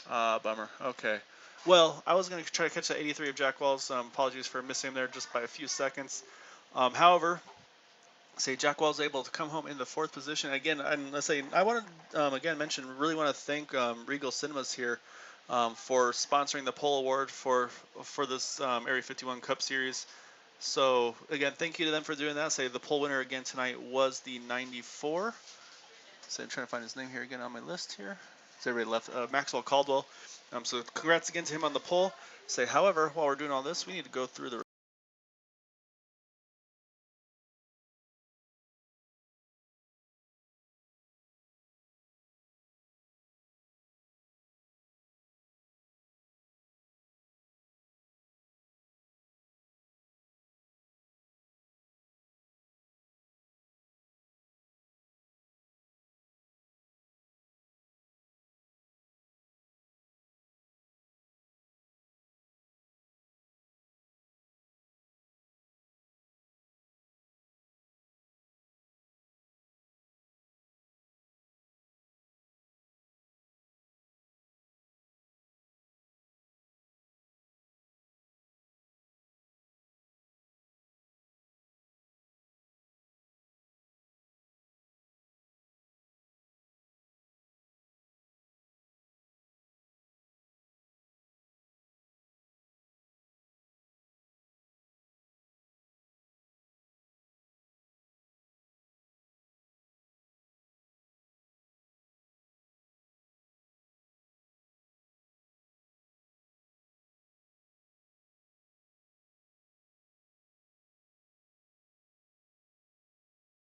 Ah, bummer. Okay. Well, I was going to try to catch that 83 of Jack Walls. Apologies for missing him there just by a few seconds. However, say Jack Wells able to come home in the fourth position again. And let's say I want to again mention, really want to thank Regal Cinemas here for sponsoring the pole award for this Area 51 Cup Series. So again, thank you to them for doing that. Say the pole winner again tonight was the 94. So I'm trying to find his name here again on my list here. So everybody left Maxwell Caldwell. So congrats again to him on the pole. Say, however, while we're doing all this, we need to go through the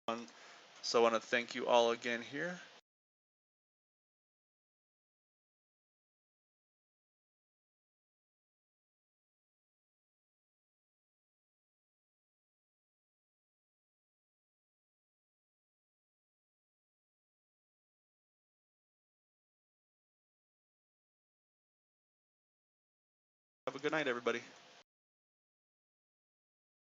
one. So I want to thank you all again here. good night, everybody.